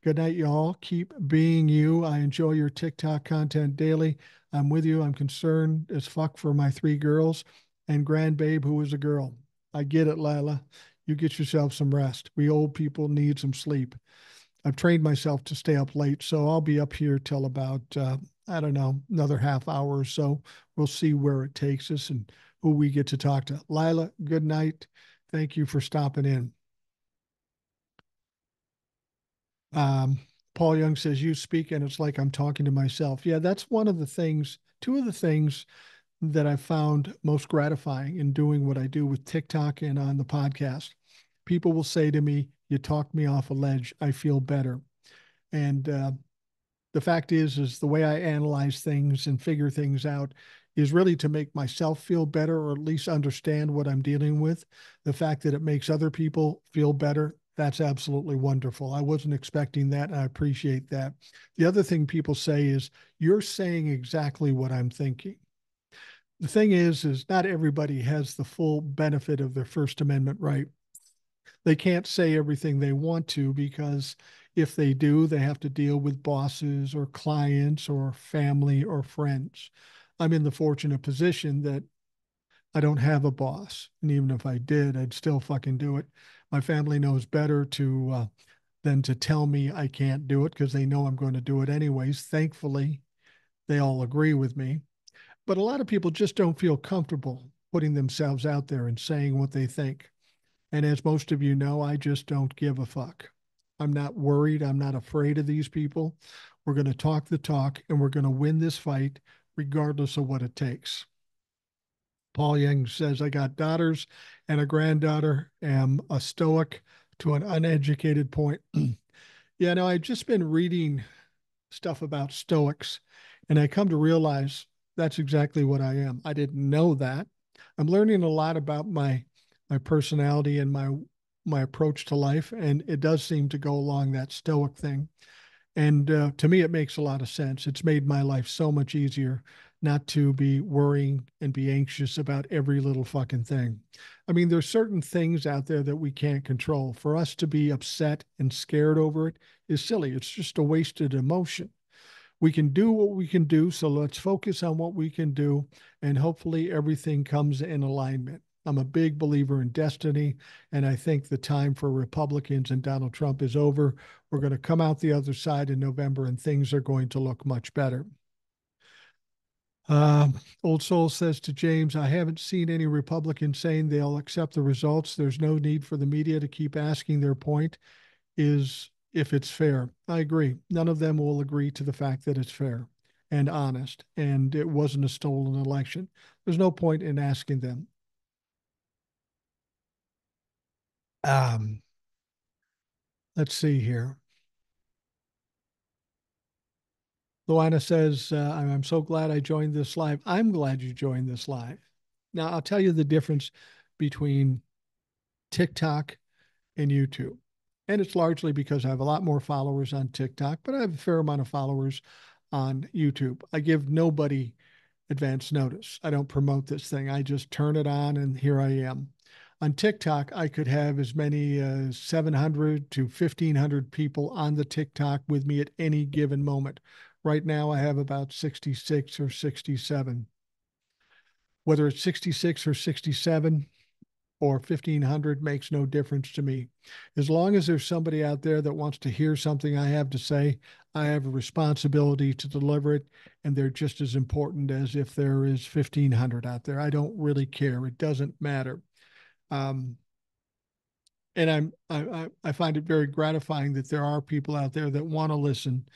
Good night, y'all. Keep being you. I enjoy your TikTok content daily. I'm with you. I'm concerned as fuck for my three girls and grandbabe who is a girl. I get it, Lila. You get yourself some rest. We old people need some sleep. I've trained myself to stay up late, so I'll be up here till about, I don't know, another half hour or so. We'll see where it takes us and who we get to talk to. Lila, good night. Thank you for stopping in. Um, Paul Young says, you speak and it's like I'm talking to myself. Yeah, that's one of the things, two of the things that I found most gratifying in doing what I do with TikTok and on the podcast. People will say to me, you talked me off a ledge. I feel better. And the fact is the way I analyze things and figure things out is really to make myself feel better or at least understand what I'm dealing with. The fact that it makes other people feel better, that's absolutely wonderful. I wasn't expecting that, and I appreciate that. The other thing people say is, you're saying exactly what I'm thinking. The thing is not everybody has the full benefit of their First Amendment right. They can't say everything they want to because if they do, they have to deal with bosses or clients or family or friends. I'm in the fortunate position that I don't have a boss. And even if I did, I'd still fucking do it. My family knows better than to tell me I can't do it because they know I'm going to do it anyways. Thankfully, they all agree with me. But a lot of people just don't feel comfortable putting themselves out there and saying what they think. And as most of you know, I just don't give a fuck. I'm not worried. I'm not afraid of these people. We're going to talk the talk and we're going to win this fight regardless of what it takes. Paul Young says, I got daughters and a granddaughter, am a stoic to an uneducated point. Yeah, no, I've just been reading stuff about stoics and I come to realize that's exactly what I am. I didn't know that. I'm learning a lot about my personality and my approach to life, and it does seem to go along that stoic thing. And to me, it makes a lot of sense. It's made my life so much easier not to be worrying and be anxious about every little fucking thing. I mean, there's certain things out there that we can't control. For us to be upset and scared over it is silly. It's just a wasted emotion. We can do what we can do. So let's focus on what we can do. And hopefully everything comes in alignment. I'm a big believer in destiny. And I think the time for Republicans and Donald Trump is over. We're going to come out the other side in November and things are going to look much better. Uh, Old Soul says to James, I haven't seen any Republicans saying they'll accept the results. There's no need for the media to keep asking their point is if it's fair. I agree. None of them will agree to the fact that it's fair and honest and it wasn't a stolen election. There's no point in asking them. Um, let's see here. Luana says, I'm so glad I joined this live. I'm glad you joined this live. Now, I'll tell you the difference between TikTok and YouTube. And it's largely because I have a lot more followers on TikTok, but I have a fair amount of followers on YouTube. I give nobody advance notice. I don't promote this thing. I just turn it on and here I am. On TikTok, I could have as many as 700 to 1,500 people on the TikTok with me at any given moment. Right now, I have about 66 or 67. Whether it's 66 or 67 or 1,500 makes no difference to me. As long as there's somebody out there that wants to hear something I have to say, I have a responsibility to deliver it, and they're just as important as if there is 1,500 out there. I don't really care. It doesn't matter. Um, and I find it very gratifying that there are people out there that want to listen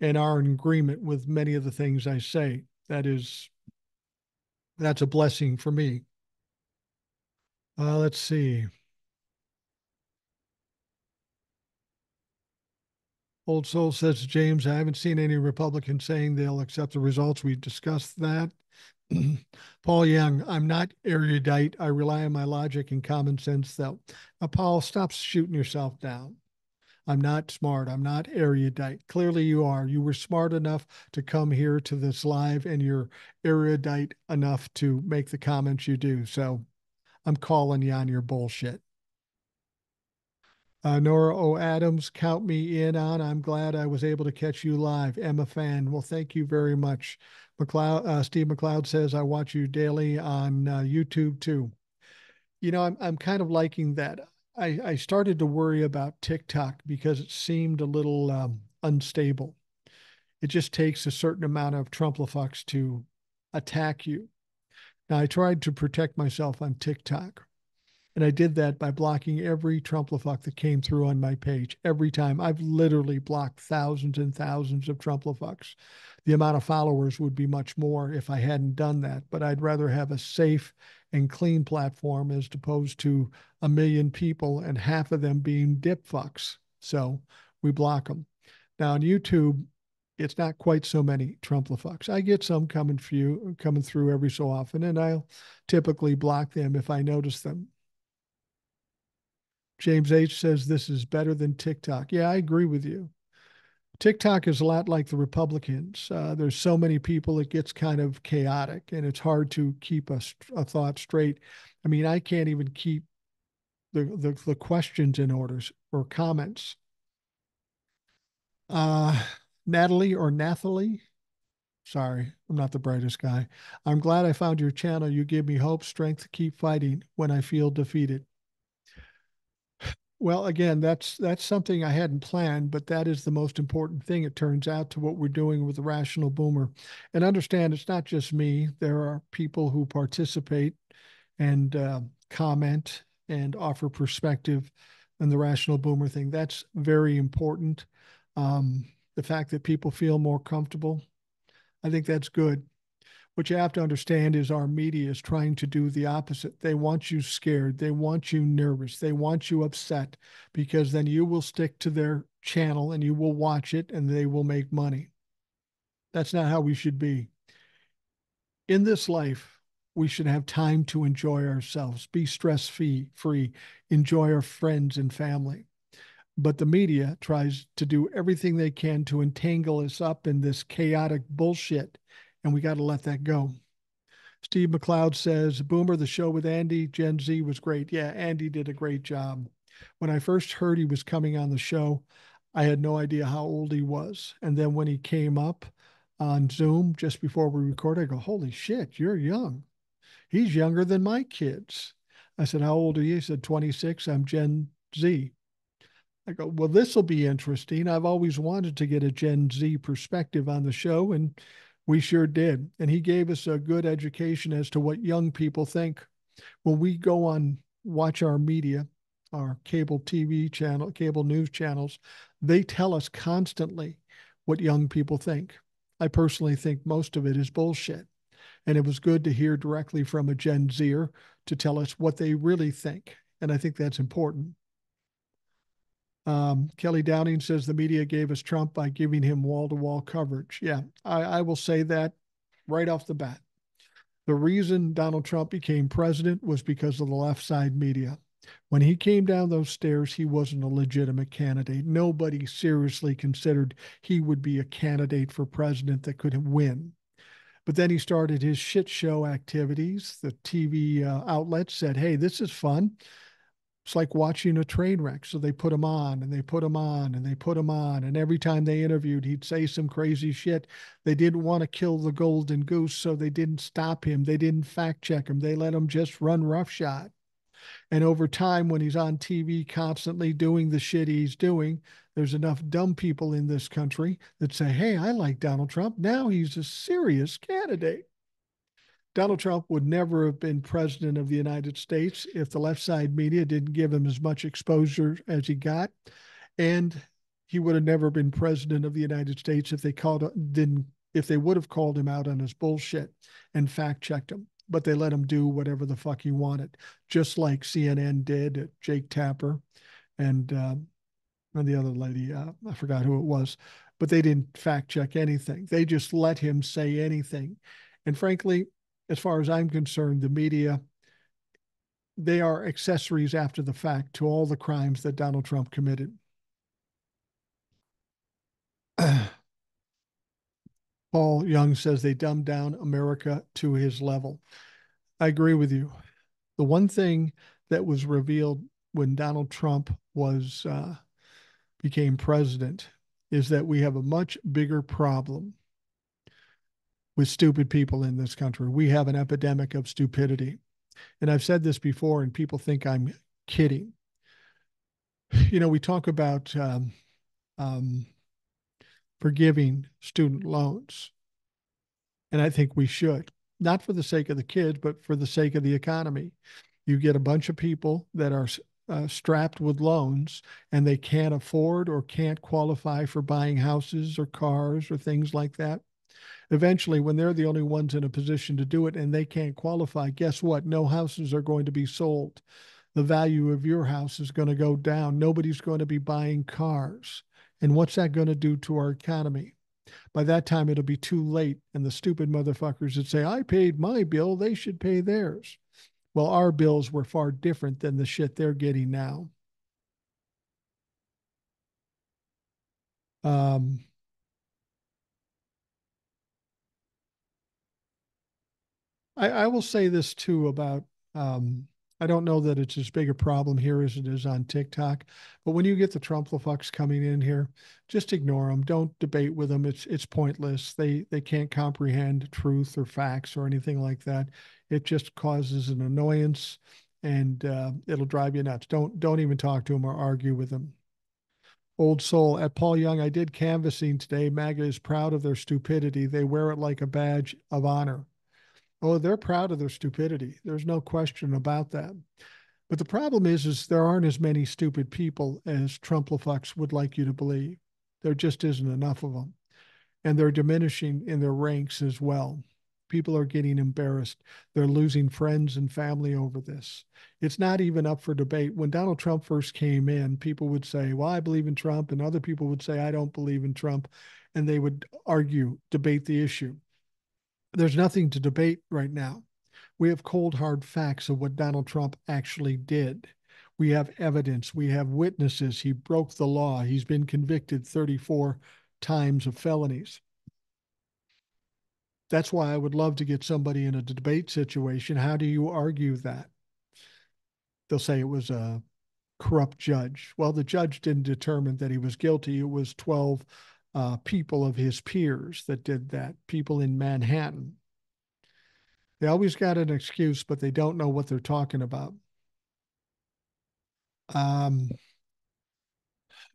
and are in agreement with many of the things I say. That's a blessing for me. Let's see. Old Soul says, James, I haven't seen any Republicans saying they'll accept the results. We discussed that. Paul Young, I'm not erudite. I rely on my logic and common sense, though. Now, Paul, stop shooting yourself down. I'm not smart. I'm not erudite. Clearly, you are. You were smart enough to come here to this live, and you're erudite enough to make the comments you do. So I'm calling you on your bullshit. Nora O. Adams, count me in on. I'm glad I was able to catch you live. Emma Fan, well, thank you very much. Steve McLeod says, I watch you daily on YouTube too. You know, I'm kind of liking that. I started to worry about TikTok because it seemed a little unstable. It just takes a certain amount of Trumplafucks to attack you. Now, I tried to protect myself on TikTok. And I did that by blocking every Trumplafuck that came through on my page. Every time. I've literally blocked thousands and thousands of Trumplafucks. The amount of followers would be much more if I hadn't done that. But I'd rather have a safe and clean platform as opposed to a million people and half of them being dip fucks. So we block them. Now on YouTube, it's not quite so many Trumplafucks. I get some coming through every so often, and I'll typically block them if I notice them. James H says this is better than TikTok. Yeah, I agree with you. TikTok is a lot like the Republicans. There's so many people, it gets kind of chaotic and it's hard to keep a thought straight. I mean, I can't even keep the questions in orders or comments. Natalie or Nathalie, sorry, I'm not the brightest guy. I'm glad I found your channel. You give me hope, strength to keep fighting when I feel defeated. Well, again, that's something I hadn't planned, but that is the most important thing, it turns out, to what we're doing with the Rational Boomer. And understand, it's not just me. There are people who participate and comment and offer perspective on the Rational Boomer thing. That's very important. The fact that people feel more comfortable, I think that's good. What you have to understand is our media is trying to do the opposite. They want you scared. They want you nervous. They want you upset because then you will stick to their channel and you will watch it and they will make money. That's not how we should be. In this life, we should have time to enjoy ourselves, be stress-free, enjoy our friends and family. But the media tries to do everything they can to entangle us up in this chaotic bullshit, and we got to let that go. Steve McLeod says, Boomer, the show with Andy, Gen Z was great. Yeah, Andy did a great job. When I first heard he was coming on the show, I had no idea how old he was. And then when he came up on Zoom just before we recorded, I go, holy shit, you're young. He's younger than my kids. I said, how old are you? He said, 26. I'm Gen Z. I go, well, this will be interesting. I've always wanted to get a Gen Z perspective on the show, and we sure did. And he gave us a good education as to what young people think. When we go on, watch our media, our cable TV channel, cable news channels, they tell us constantly what young people think. I personally think most of it is bullshit. And it was good to hear directly from a Gen Zer to tell us what they really think. And I think that's important. Kelly Downing says the media gave us Trump by giving him wall-to-wall coverage. Yeah, I will say that right off the bat. The reason Donald Trump became president was because of the left side media. When he came down those stairs, he wasn't a legitimate candidate. Nobody seriously considered he would be a candidate for president that could win. But then he started his shit show activities. The TV outlets said, hey, this is fun. It's like watching a train wreck. So they put him on and they put him on and they put him on. And every time they interviewed, he'd say some crazy shit. They didn't want to kill the golden goose, so they didn't stop him. They didn't fact check him. They let him just run roughshod. And over time, when he's on TV constantly doing the shit he's doing, there's enough dumb people in this country that say, hey, I like Donald Trump. Now he's a serious candidate. Donald Trump would never have been president of the United States if the left side media didn't give him as much exposure as he got. And he would have never been president of the United States if they would have called him out on his bullshit and fact checked him. But they let him do whatever the fuck he wanted, just like CNN did, Jake Tapper, and and the other lady, I forgot who it was, but they didn't fact check anything. They just let him say anything. And frankly, as far as I'm concerned, the media, they are accessories after the fact to all the crimes that Donald Trump committed. Paul Young says they dumbed down America to his level. I agree with you. The one thing that was revealed when Donald Trump was became president is that we have a much bigger problem with stupid people in this country. We have an epidemic of stupidity. And I've said this before, and people think I'm kidding. You know, we talk about um, forgiving student loans, and I think we should, not for the sake of the kids, but for the sake of the economy. You get a bunch of people that are strapped with loans and they can't afford or can't qualify for buying houses or cars or things like that. Eventually, when they're the only ones in a position to do it and they can't qualify, guess what? No houses are going to be sold. The value of your house is going to go down. Nobody's going to be buying cars. And what's that going to do to our economy? By that time, it'll be too late. And the stupid motherfuckers that say, I paid my bill, they should pay theirs. Well, our bills were far different than the shit they're getting now. Um, I will say this too about I don't know that it's as big a problem here as it is on TikTok, but when you get the Trumplefucks coming in here, just ignore them. Don't debate with them. It's pointless. They can't comprehend truth or facts or anything like that. It just causes an annoyance, and it'll drive you nuts. Don't even talk to them or argue with them. Old soul at Paul Young. I did canvassing today. MAGA is proud of their stupidity. They wear it like a badge of honor. Oh, they're proud of their stupidity. There's no question about that. But the problem is there aren't as many stupid people as Trumplefucks would like you to believe. There just isn't enough of them. And they're diminishing in their ranks as well. People are getting embarrassed. They're losing friends and family over this. It's not even up for debate. When Donald Trump first came in, people would say, well, I believe in Trump. And other people would say, I don't believe in Trump. And they would argue, debate the issue. There's nothing to debate right now. We have cold, hard facts of what Donald Trump actually did. We have evidence. We have witnesses. He broke the law. He's been convicted 34 times of felonies. That's why I would love to get somebody in a debate situation. How do you argue that? They'll say it was a corrupt judge. Well, the judge didn't determine that he was guilty. It was 12 people of his peers that did that, people in Manhattan. They always got an excuse, but they don't know what they're talking about. Um,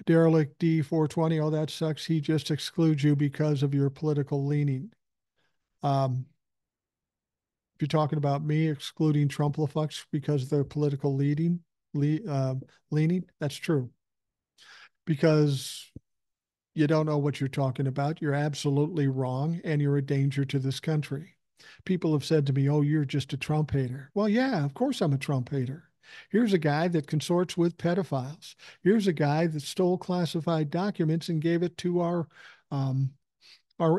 Derelict D420, oh, that sucks. He just excludes you because of your political leaning. If you're talking about me excluding Trumplefucks because of their political leaning, that's true. Because you don't know what you're talking about. You're absolutely wrong, and you're a danger to this country. People have said to me, oh, you're just a Trump hater. Well, yeah, of course I'm a Trump hater. Here's a guy that consorts with pedophiles. Here's a guy that stole classified documents and gave it to our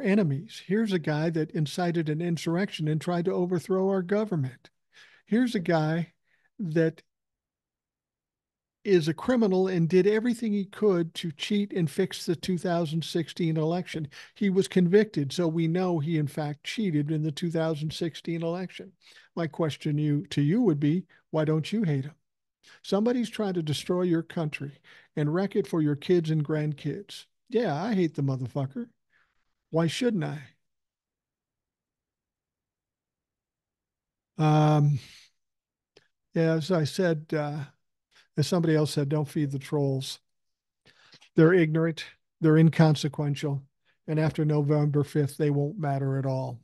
enemies. Here's a guy that incited an insurrection and tried to overthrow our government. Here's a guy that is a criminal and did everything he could to cheat and fix the 2016 election. He was convicted, so we know he in fact cheated in the 2016 election. My question to you would be, why don't you hate him? Somebody's trying to destroy your country and wreck it for your kids and grandkids. Yeah, I hate the motherfucker. Why shouldn't I? Um, yeah, as I said, as somebody else said, don't feed the trolls. They're ignorant, they're inconsequential, and after November 5th, they won't matter at all.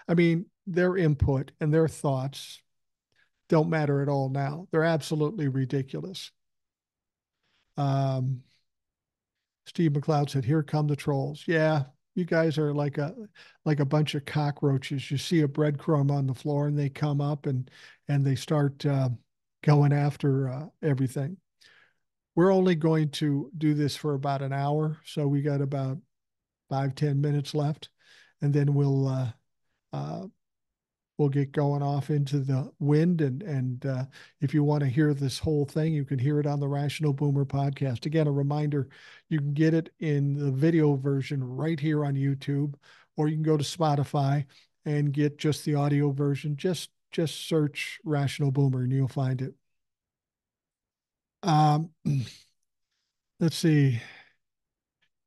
I mean, their input and their thoughts don't matter at all now. They're absolutely ridiculous. Um, Steve McLeod said, "Here come the trolls." Yeah, you guys are like a bunch of cockroaches. You see a breadcrumb on the floor, and they come up and they start going after everything. We're only going to do this for about an hour, so we got about 5, 10 minutes left, and then uh, we'll get going off into the wind. And if you want to hear this whole thing, you can hear it on the Rational Boomer podcast. Again, a reminder, you can get it in the video version right here on YouTube, or you can go to Spotify and get just the audio version. Just search Rational Boomer and you'll find it. Um, let's see.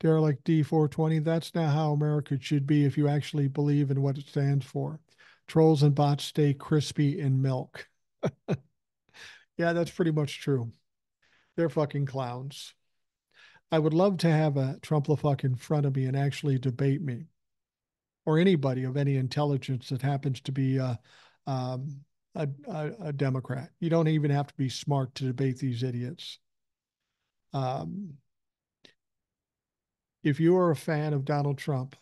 Derelict D420. That's not how America should be if you actually believe in what it stands for. Trolls and bots stay crispy in milk. Yeah, that's pretty much true. They're fucking clowns. I would love to have a Trump fuck in front of me and actually debate me, or anybody of any intelligence that happens to be um, a Democrat. You don't even have to be smart to debate these idiots. Um, if you are a fan of Donald Trump,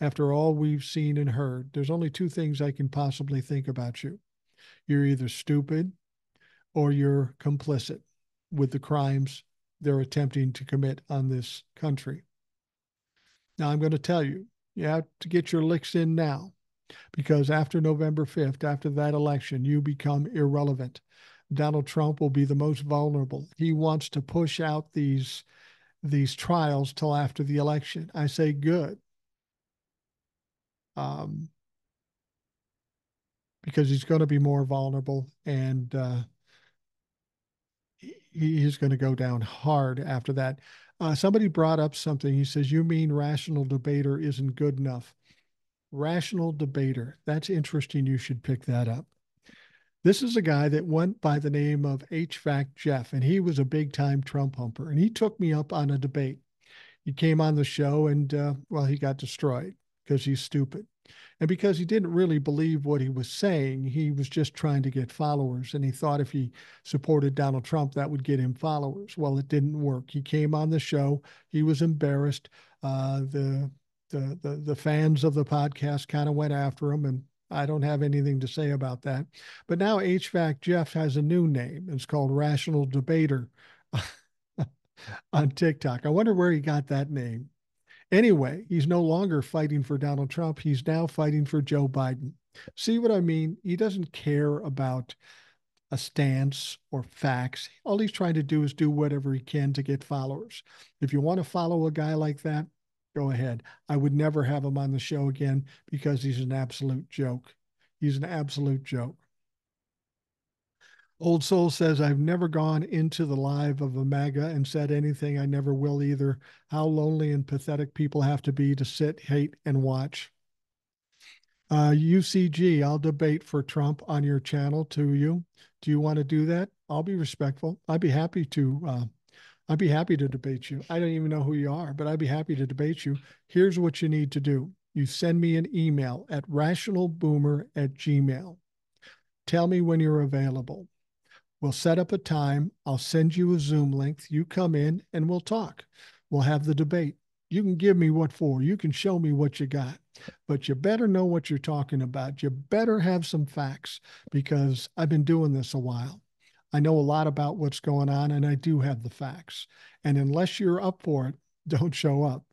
after all we've seen and heard, there's only two things I can possibly think about you. You're either stupid or you're complicit with the crimes they're attempting to commit on this country. Now, I'm going to tell you, you have to get your licks in now, because after November 5th, after that election, you become irrelevant. Donald Trump will be the most vulnerable. He wants to push out these trials till after the election. I say good, um, because he's going to be more vulnerable, and he's going to go down hard after that. Somebody brought up something. He says, "You mean rational debater isn't good enough?" Rational debater. That's interesting. You should pick that up. This is a guy that went by the name of HVAC Jeff, and he was a big time Trump humper. And he took me up on a debate. He came on the show, and well, he got destroyed because he's stupid. And because he didn't really believe what he was saying, he was just trying to get followers. And he thought if he supported Donald Trump, that would get him followers. Well, it didn't work. He came on the show. He was embarrassed. The fans of the podcast kind of went after him, and I don't have anything to say about that. But now HVAC Jeff has a new name. It's called Rational Debater on TikTok. I wonder where he got that name. Anyway, he's no longer fighting for Donald Trump. He's now fighting for Joe Biden. See what I mean? He doesn't care about a stance or facts. All he's trying to do is do whatever he can to get followers. If you want to follow a guy like that, go ahead. I would never have him on the show again because he's an absolute joke. He's an absolute joke. Old Soul says, I've never gone into the live of a MAGA and said anything. I never will either. How lonely and pathetic people have to be to sit, hate, and watch. UCG, I'll debate for Trump on your channel to you. Do you want to do that? I'll be respectful. I'd be happy to. I'd be happy to debate you. I don't even know who you are, but I'd be happy to debate you. Here's what you need to do. You send me an email at rationalboomer@gmail. Tell me when you're available. We'll set up a time. I'll send you a Zoom link. You come in and we'll talk. We'll have the debate. You can give me what for. You can show me what you got, but you better know what you're talking about. You better have some facts because I've been doing this a while. I know a lot about what's going on and I do have the facts. And unless you're up for it, don't show up.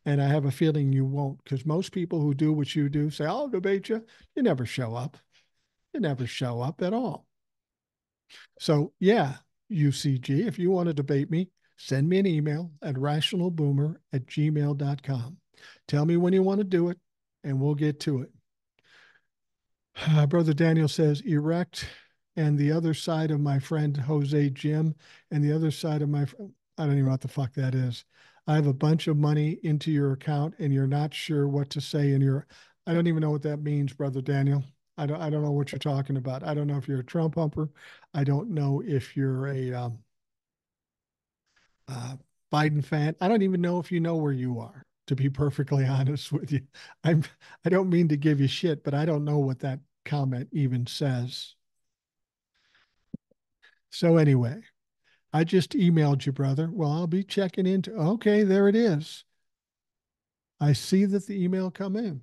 And I have a feeling you won't, because most people who do what you do say, I'll debate you. You never show up. You never show up at all. So, yeah, UCG, if you want to debate me, send me an email at rationalboomer@gmail.com. Tell me when you want to do it, and we'll get to it. Brother Daniel says, erect, and the other side of my friend Jose Jim, and the other side of my, I don't even know what the fuck that is. I have a bunch of money into your account, and you're not sure what to say in your, I don't even know what that means, Brother Daniel. I don't know what you're talking about. I don't know if you're a Trump humper. I don't know if you're a uh, Biden fan. I don't even know if you know where you are, to be perfectly honest with you. I'm, I don't mean to give you shit, but I don't know what that comment even says. So anyway, I just emailed you, brother. Well, I'll be checking into, okay, there it is. I see that the email come in.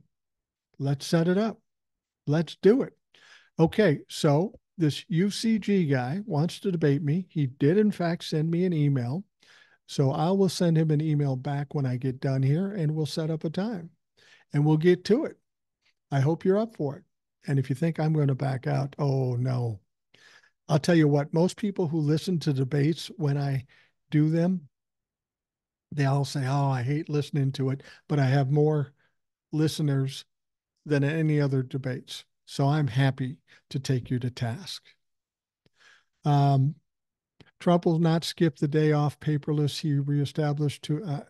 Let's set it up. Let's do it. Okay, so This UCG guy wants to debate me. He did, in fact, send me an email. So I will send him an email back when I get done here and we'll set up a time and we'll get to it. I hope you're up for it. And if you think I'm going to back out, oh no. I'll tell you what, most people who listen to debates when I do them, they all say, oh, I hate listening to it, but I have more listeners than any other debates. So I'm happy to take you to task. Um, Trump will not skip the day off paperless. He reestablished to,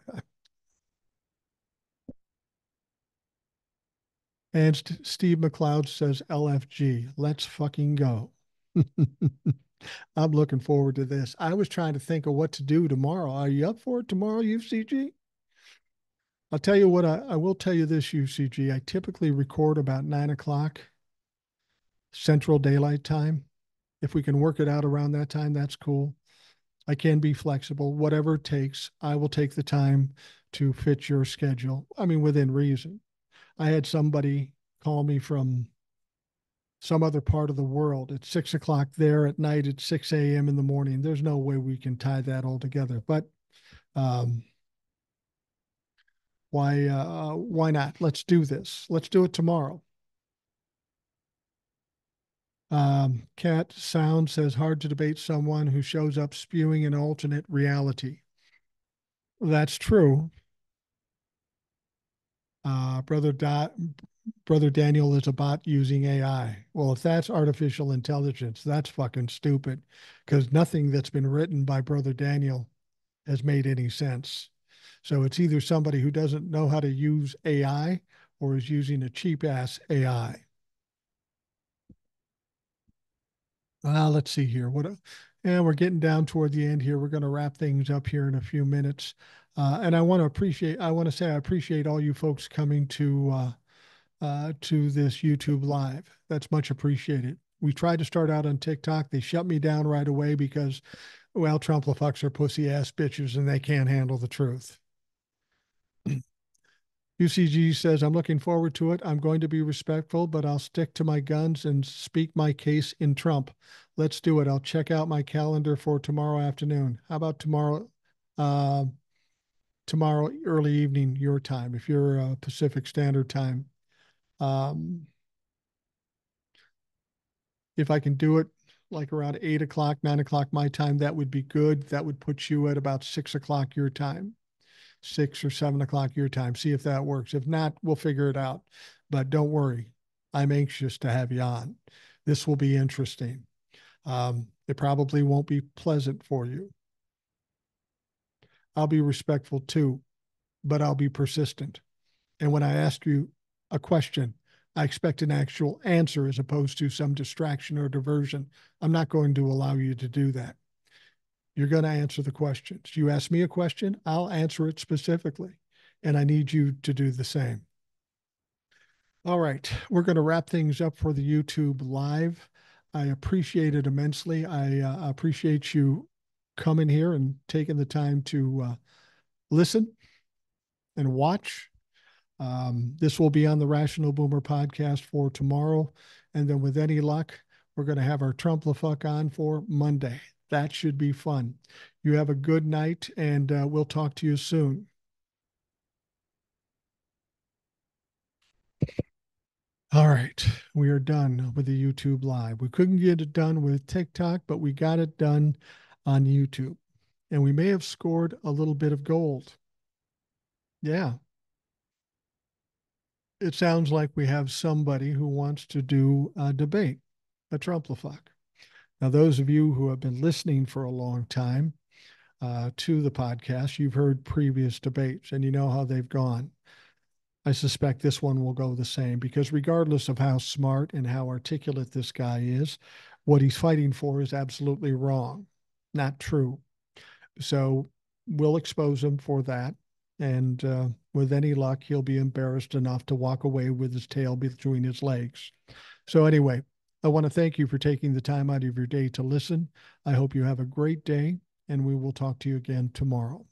and Steve McLeod says LFG. Let's fucking go. I'm looking forward to this. I was trying to think of what to do tomorrow. Are you up for it tomorrow, UCG? I'll tell you what, I will tell you this, UCG. I typically record about 9 o'clock Central Daylight Time. If we can work it out around that time, that's cool. I can be flexible, whatever it takes. I will take the time to fit your schedule. I mean, within reason. I had somebody call me from some other part of the world at 6 o'clock there at night at 6 a.m. in the morning. There's no way we can tie that all together. But um, why not? Let's do this. Let's do it tomorrow. Cat Sound says hard to debate someone who shows up spewing an alternate reality. That's true. Brother Daniel is a bot using AI. Well, if that's artificial intelligence, that's fucking stupid because nothing that's been written by Brother Daniel has made any sense. So it's either somebody who doesn't know how to use AI or is using a cheap ass AI. Let's see here. And we're getting down toward the end here. We're going to wrap things up here in a few minutes. And I want to say I appreciate all you folks coming to this YouTube live. That's much appreciated. We tried to start out on TikTok. They shut me down right away because, well, Trump-la-fucks are pussy ass bitches and they can't handle the truth. UCG says, I'm looking forward to it. I'm going to be respectful, but I'll stick to my guns and speak my case in Trump. Let's do it. I'll check out my calendar for tomorrow afternoon. How about tomorrow? Tomorrow early evening, your time, if you're Pacific Standard Time. If I can do it like around 8 o'clock, 9 o'clock my time, that would be good. That would put you at about 6 o'clock your time. 6 or 7 o'clock your time. See if that works. If not, we'll figure it out. But don't worry. I'm anxious to have you on. This will be interesting. It probably won't be pleasant for you. I'll be respectful too, but I'll be persistent. And when I ask you a question, I expect an actual answer as opposed to some distraction or diversion. I'm not going to allow you to do that. You're going to answer the questions. You ask me a question, I'll answer it specifically. And I need you to do the same. All right. We're going to wrap things up for the YouTube live. I appreciate it immensely. I appreciate you coming here and taking the time to listen and watch. This will be on the Rational Boomer podcast for tomorrow. And then with any luck, we're going to have our Trump-la-fuck on for Monday. That should be fun. You have a good night, and we'll talk to you soon. All right, we are done with the YouTube Live. We couldn't get it done with TikTok, but we got it done on YouTube. And we may have scored a little bit of gold. Yeah. It sounds like we have somebody who wants to do a debate, a Trump-la-fuck. Now, those of you who have been listening for a long time to the podcast, you've heard previous debates and you know how they've gone. I suspect this one will go the same because regardless of how smart and how articulate this guy is, what he's fighting for is absolutely wrong, not true. So we'll expose him for that. And with any luck, he'll be embarrassed enough to walk away with his tail between his legs. So anyway, I want to thank you for taking the time out of your day to listen. I hope you have a great day, and we will talk to you again tomorrow.